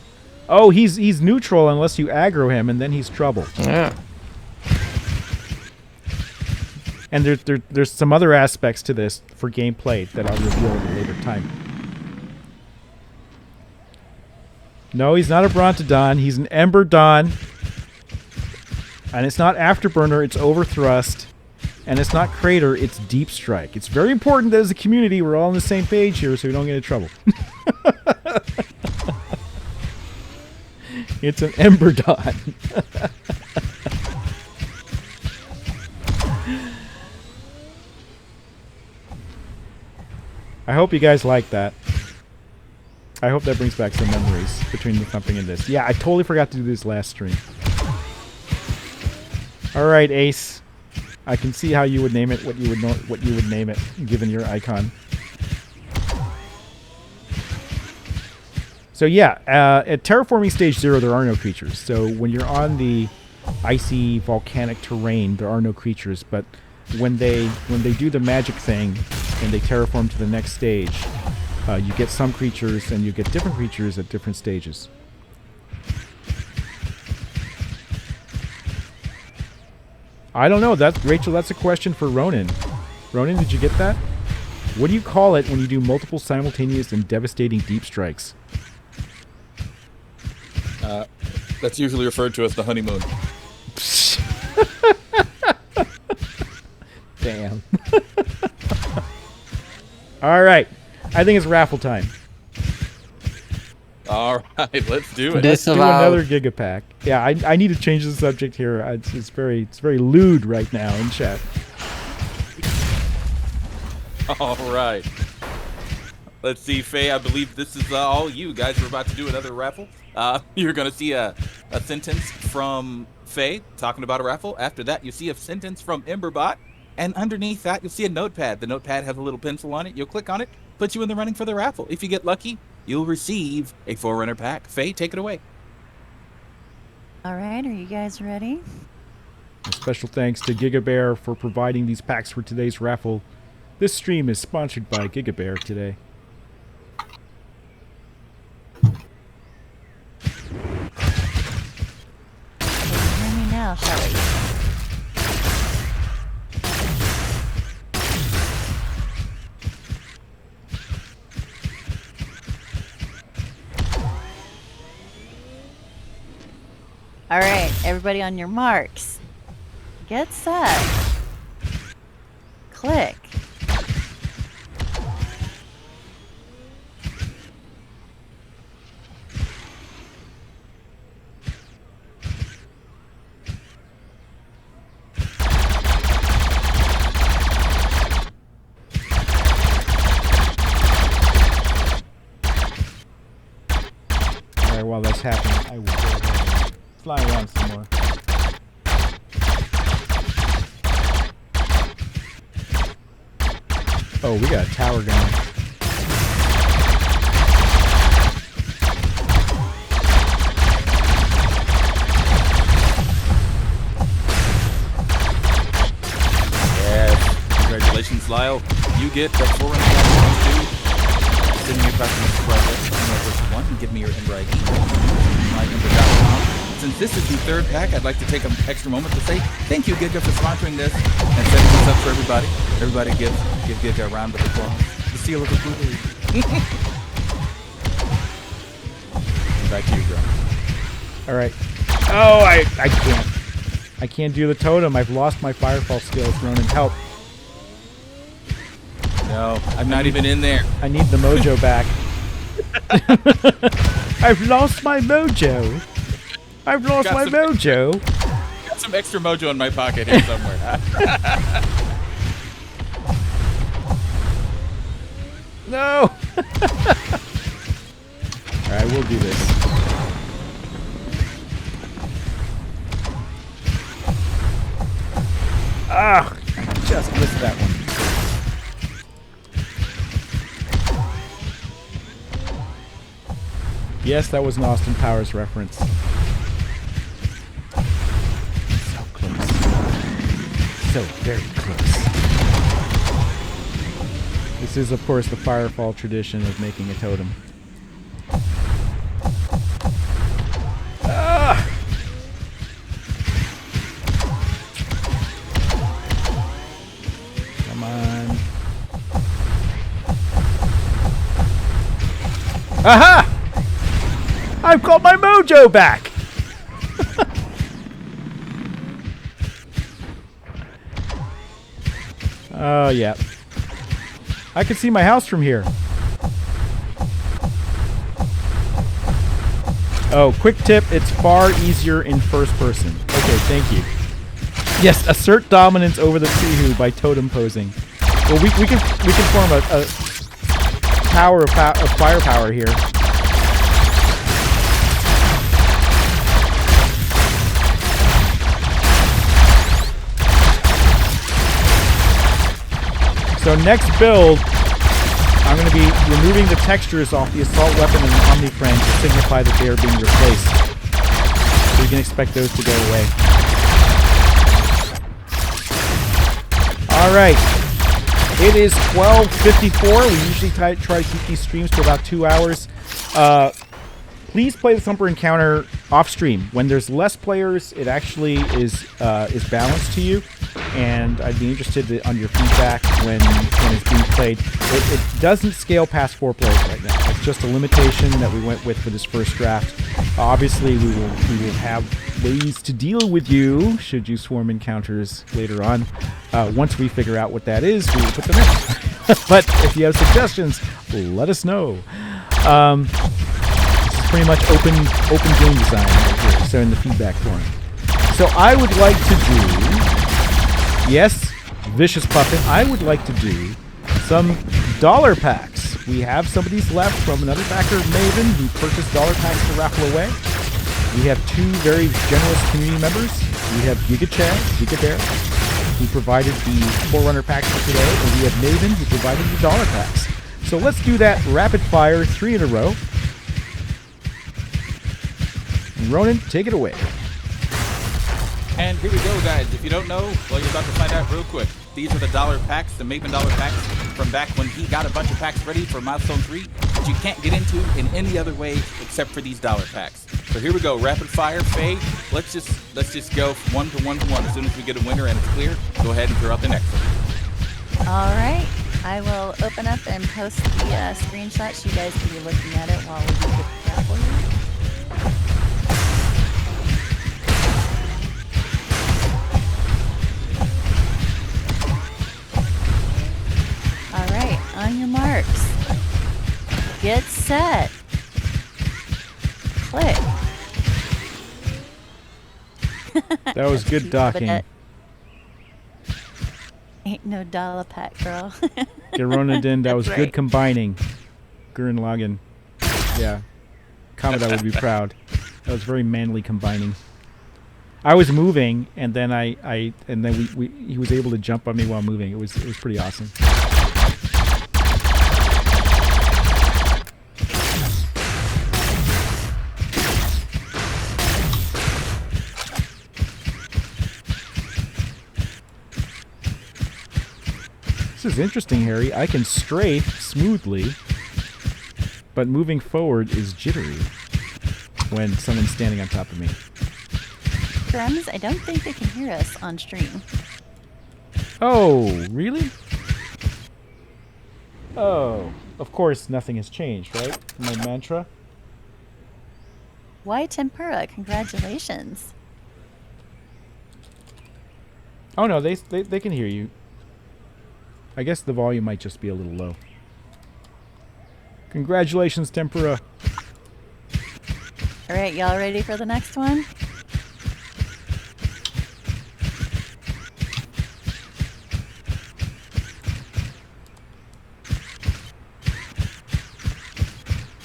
Oh, he's neutral unless you aggro him, and then he's trouble. Yeah. And there's some other aspects to this for gameplay that I'll reveal at a later time. No, he's not a Brontodon. He's an Em8er. And it's not Afterburner, it's Overthrust. And it's not Crater, it's Deep Strike. It's very important that as a community we're all on the same page here so we don't get into trouble. It's an Em8er. I hope you guys like that. I hope that brings back some memories between the thumping and this. Yeah, I totally forgot to do this last stream. All right, Ace. I can see how you would name it. What you would name it, given your icon. So yeah, at terraforming stage 0, there are no creatures. So when you're on the icy volcanic terrain, there are no creatures. But when they do the magic thing and they terraform to the next stage, you get some creatures and you get different creatures at different stages. I don't know. Rachel, that's a question for Ronan. Ronan, did you get that? What do you call it when you do multiple simultaneous and devastating deep strikes? That's usually referred to as the honeymoon. Damn. All right. I think it's raffle time. All right, let's do it. Let's do another Gigapack. Yeah, I need to change the subject here. It's very lewd right now in chat. All right. Let's see, Faye. I believe this is all you guys. We're about to do another raffle. You're going to see a sentence from Faye talking about a raffle. After that, you see a sentence from Em8er. And underneath that, you'll see a notepad. The notepad has a little pencil on it. You'll click on it, put you in the running for the raffle. If you get lucky, you'll receive a 4-runner pack. Faye, take it away. All right, are you guys ready? A special thanks to GigaBear for providing these packs for today's raffle. This stream is sponsored by GigaBear today. Hear me now, shall we? All right, everybody on your marks. Get set. Click. All right, while that's happening, I will go ahead and fly around some more. Oh, we got a tower going. Congratulations, Lyle. You get the 4 too. Send me a question which one and give me your Ember ID. MyEmber.com. Since this is the third pack, I'd like to take an extra moment to say thank you, Giga, for sponsoring this and setting this up for everybody. Everybody give Giga a round of applause. The seal of approval. Back to you, bro. All right. Oh, I can't. I can't do the totem. I've lost my firefall skills. Ronan, help. No, I'm not even in there. I need the mojo back. I've lost my mojo. I've lost my mojo. Got some extra mojo in my pocket here somewhere. No. All right, we'll do this. Ah, just missed that one. Yes, that was an Austin Powers reference. So close. So very close. This is, of course, the Firefall tradition of making a totem. Ah! Come on. Aha! I've got my mojo back! Oh, yeah. I can see my house from here. Oh, quick tip, it's far easier in first person. Okay, thank you. Yes, assert dominance over the Sihu by totem posing. Well, we can form a tower of firepower here. So next build, I'm going to be removing the textures off the assault weapon and the Omni Friend to signify that they are being replaced. So you can expect those to go away. Alright. It is 12:54. We usually try to keep these streams to about 2 hours. Please play the Thumper encounter off stream. When there's less players, it actually is balanced to you. And I'd be interested on your feedback when it's being played. It doesn't scale past 4 players right now. It's just a limitation that we went with for this first draft. Obviously, we will have ways to deal with you should you swarm encounters later on. Once we figure out what that is, we will put them in. But if you have suggestions, let us know. This is pretty much open game design right here, so in the feedback forum. So I would like to do... Yes, Vicious Puffin, I would like to do some dollar packs. We have some of these left from another backer, Maven, who purchased dollar packs to raffle away. We have 2 very generous community members. We have Giga Chad, Giga Bear, who provided the Forerunner packs for today, and we have Maven, who provided the dollar packs. So let's do that rapid fire, 3 in a row. Ronan, take it away. And here we go, guys. If you don't know, well, you're about to find out real quick. These are the dollar packs, the Maven dollar packs from back when he got a bunch of packs ready for Milestone 3 that you can't get into in any other way except for these dollar packs. So here we go, rapid fire, Faye. Let's just go 1 to 1 to 1. As soon as we get a winner and it's clear, go ahead and throw out the next one. All right. I will open up and post the screenshot so you guys can be looking at it while we do the raffle here. Alright, on your marks. Get set. Click. That was good docking. Ain't no dollar pack, girl. Geronadin, that was That's good right. combining. Gurren Lagann. Yeah. Kamada would be proud. That was very manly combining. I was moving, and then he was able to jump on me while moving. It was pretty awesome. This is interesting, Harry. I can strafe smoothly, but moving forward is jittery when someone's standing on top of me. Grums, I don't think they can hear us on stream. Oh, really? Oh, of course nothing has changed, right? My mantra. Why tempura? Congratulations. Oh no, they can hear you. I guess the volume might just be a little low. Congratulations, Tempura. All right, y'all ready for the next one?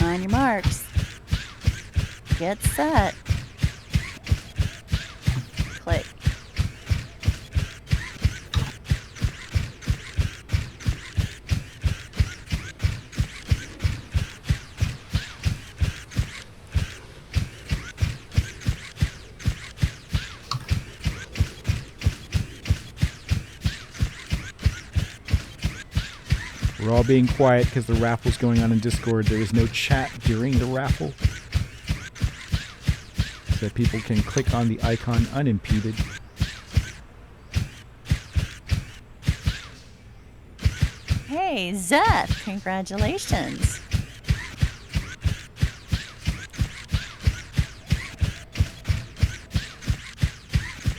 On your marks. Get set. Click. We're all being quiet because the raffle's going on in Discord. There is no chat during the raffle, so that people can click on the icon unimpeded. Hey, Zeth, congratulations.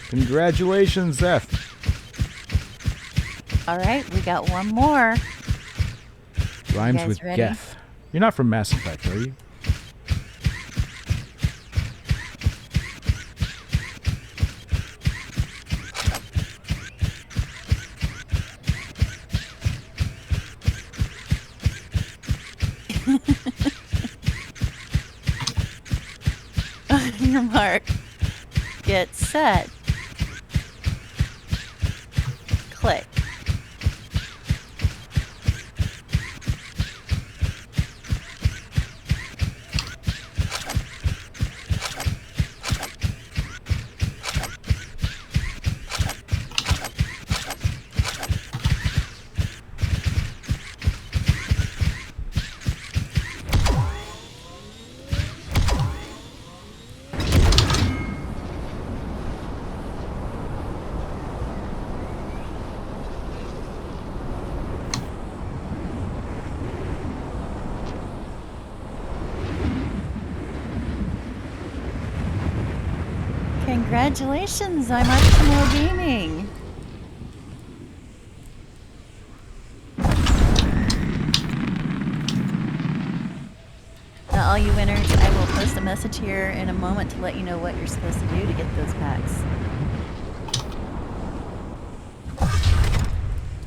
Congratulations, Zeth. All right, we got one more. Rhymes guys with ready? Geth. You're not from Mass Effect, are you? On your mark. Get set. Click. Congratulations, I'm Archimo Gaming. Now, all you winners, I will post a message here in a moment to let you know what you're supposed to do to get those packs.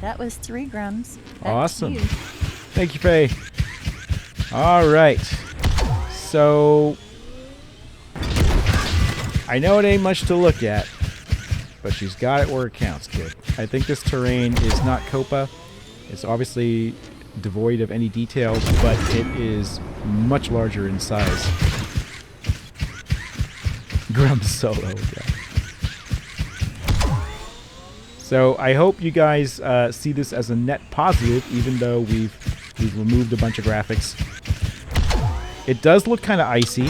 That was 3 grams. Back to Awesome. you. Thank you, Faye. All right. So, I know it ain't much to look at, but she's got it where it counts, kid. I think this terrain is not Copa. It's obviously devoid of any details, but it is much larger in size. Grum solo, yeah. So I hope you guys see this as a net positive, even though we've removed a bunch of graphics. It does look kind of icy,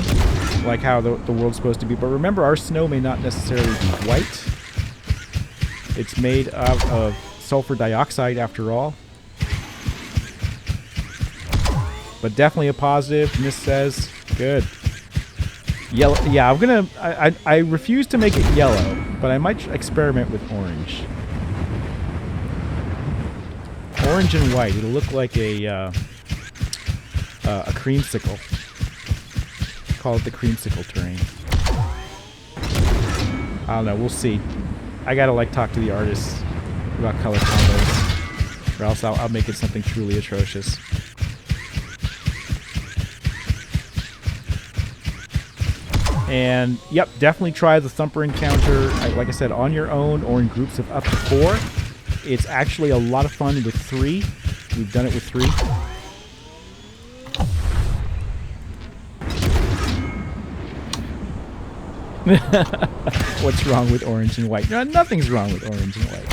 like how the world's supposed to be, but remember, our snow may not necessarily be white. It's made out of sulfur dioxide after all. But definitely a positive. Miss says, good. Yellow, yeah, I refuse to make it yellow, but I might experiment with orange. Orange and white, it'll look like a creamsicle. Call it the creamsicle terrain. I don't know, we'll see. I gotta talk to the artists about color combos, or else I'll make it something truly atrocious. And yep, definitely try the Thumper encounter, like I said, on your own or in groups of up to 4. It's actually a lot of fun with 3. We've done it with 3. What's wrong with orange and white? No, nothing's wrong with orange and white.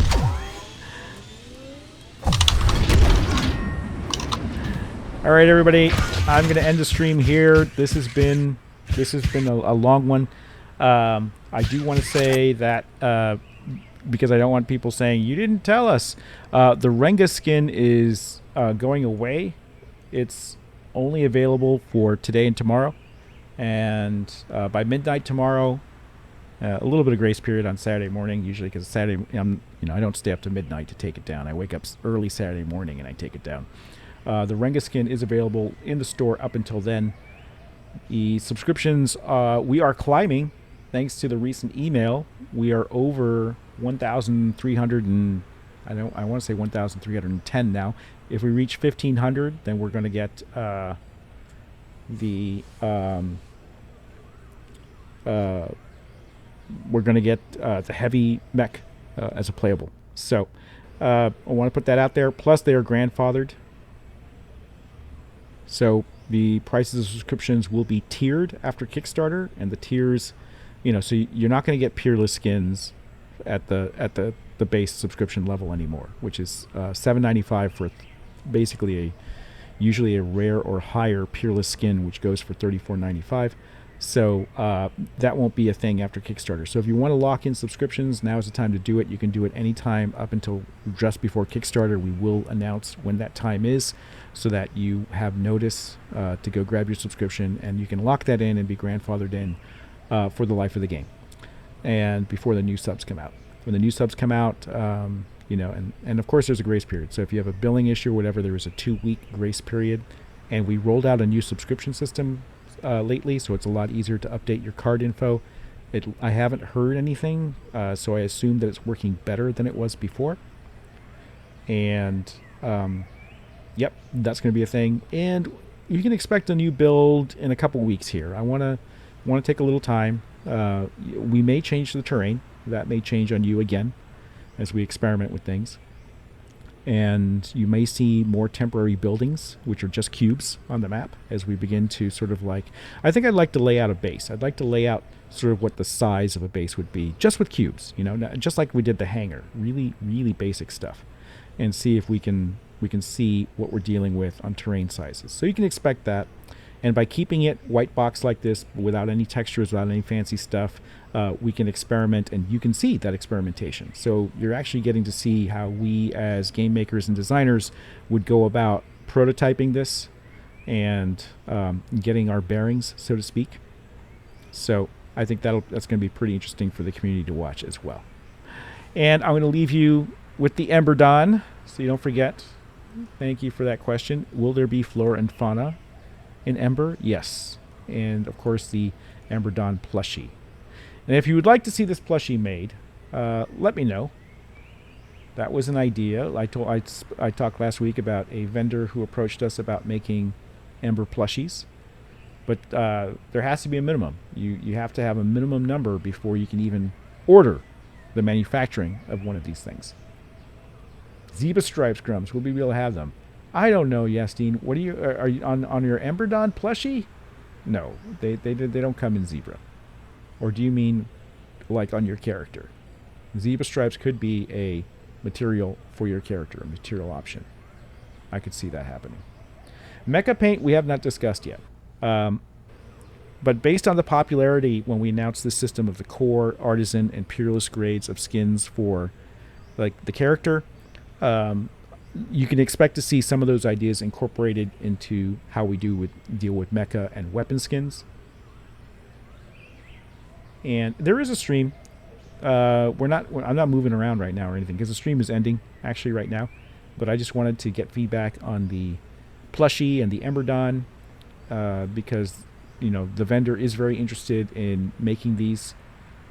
All right, everybody. I'm going to end the stream here. This has been a long one. I do want to say that because I don't want people saying you didn't tell us. The Renga skin is going away. It's only available for today and tomorrow, and by midnight tomorrow. A little bit of grace period on Saturday morning, usually because Saturday, I don't stay up to midnight to take it down. I wake up early Saturday morning and I take it down. The Renga skin is available in the store up until then. The subscriptions, we are climbing thanks to the recent email. We are over 1,300 and I want to say 1,310 now. If we reach 1,500, then we're going to get the heavy mech as a playable. So I want to put that out there. Plus, they are grandfathered. So the prices of subscriptions will be tiered after Kickstarter, and the tiers, so you're not going to get peerless skins at the base subscription level anymore, which is $7.95 for basically usually a rare or higher peerless skin, which goes for $34.95. So that won't be a thing after Kickstarter. So if you want to lock in subscriptions, now is the time to do it. You can do it anytime up until just before Kickstarter. We will announce when that time is so that you have notice to go grab your subscription, and you can lock that in and be grandfathered in for the life of the game and before the new subs come out. When the new subs come out, and of course there's a grace period. So if you have a billing issue or whatever, there is a 2-week grace period. And we rolled out a new subscription system lately, so it's a lot easier to update your card info. I haven't heard anything, so I assume that it's working better than it was before. And yep, that's going to be a thing. And you can expect a new build in a couple weeks here. I want to take a little time. We may change the terrain. That may change on you again as we experiment with things. And you may see more temporary buildings, which are just cubes on the map, as we begin to sort of I think I'd like to lay out a base. I'd like to lay out sort of what the size of a base would be, just with cubes, just like we did the hangar. Really, really basic stuff. And see if we can see what we're dealing with on terrain sizes. So you can expect that. And by keeping it white box like this, without any textures, without any fancy stuff, we can experiment, and you can see that experimentation. So you're actually getting to see how we as game makers and designers would go about prototyping this and getting our bearings, so to speak. So I think that's going to be pretty interesting for the community to watch as well. And I'm going to leave you with the Em8er Don, so you don't forget. Thank you for that question. Will there be flora and fauna in Em8er? Yes. And of course the Em8er Don plushie. And if you would like to see this plushie made, let me know. That was an idea. I talked last week about a vendor who approached us about making Em8er plushies, but there has to be a minimum. You have to have a minimum number before you can even order the manufacturing of one of these things. Zebra stripes, Grums. Will we be able to have them? I don't know, Yasteen. What are you on your Em8er Don plushie? No, they don't come in zebra. Or do you mean like on your character? Zebra stripes could be a material for your character, a material option. I could see that happening. Mecha paint we have not discussed yet. But based on the popularity when we announced the system of the core, artisan, and peerless grades of skins for the character, you can expect to see some of those ideas incorporated into how we deal with mecha and weapon skins. And there is a stream. I'm not moving around right now or anything because the stream is ending actually right now. But I just wanted to get feedback on the plushie and the Em8er Don because the vendor is very interested in making these.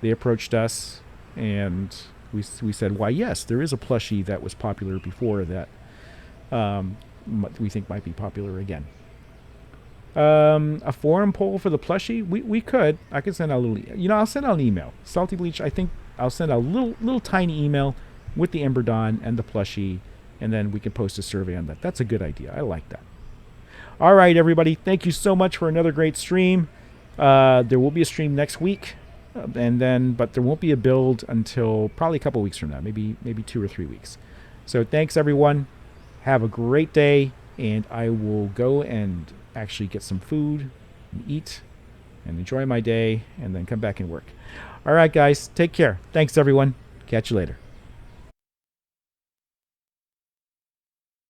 They approached us and we said, why, yes, there is a plushie that was popular before that we think might be popular again. A forum poll for the plushie? We could. I could send out a little... I'll send out an email. Salty Bleach, I think I'll send out a little tiny email with the Em8er Don and the plushie, and then we can post a survey on that. That's a good idea. I like that. All right, everybody. Thank you so much for another great stream. There will be a stream next week, but there won't be a build until probably a couple weeks from now, maybe 2 or 3 weeks. So thanks, everyone. Have a great day. and I will go and actually get some food and eat and enjoy my day and then come back and work. All right, guys, take care. Thanks, everyone. Catch you later.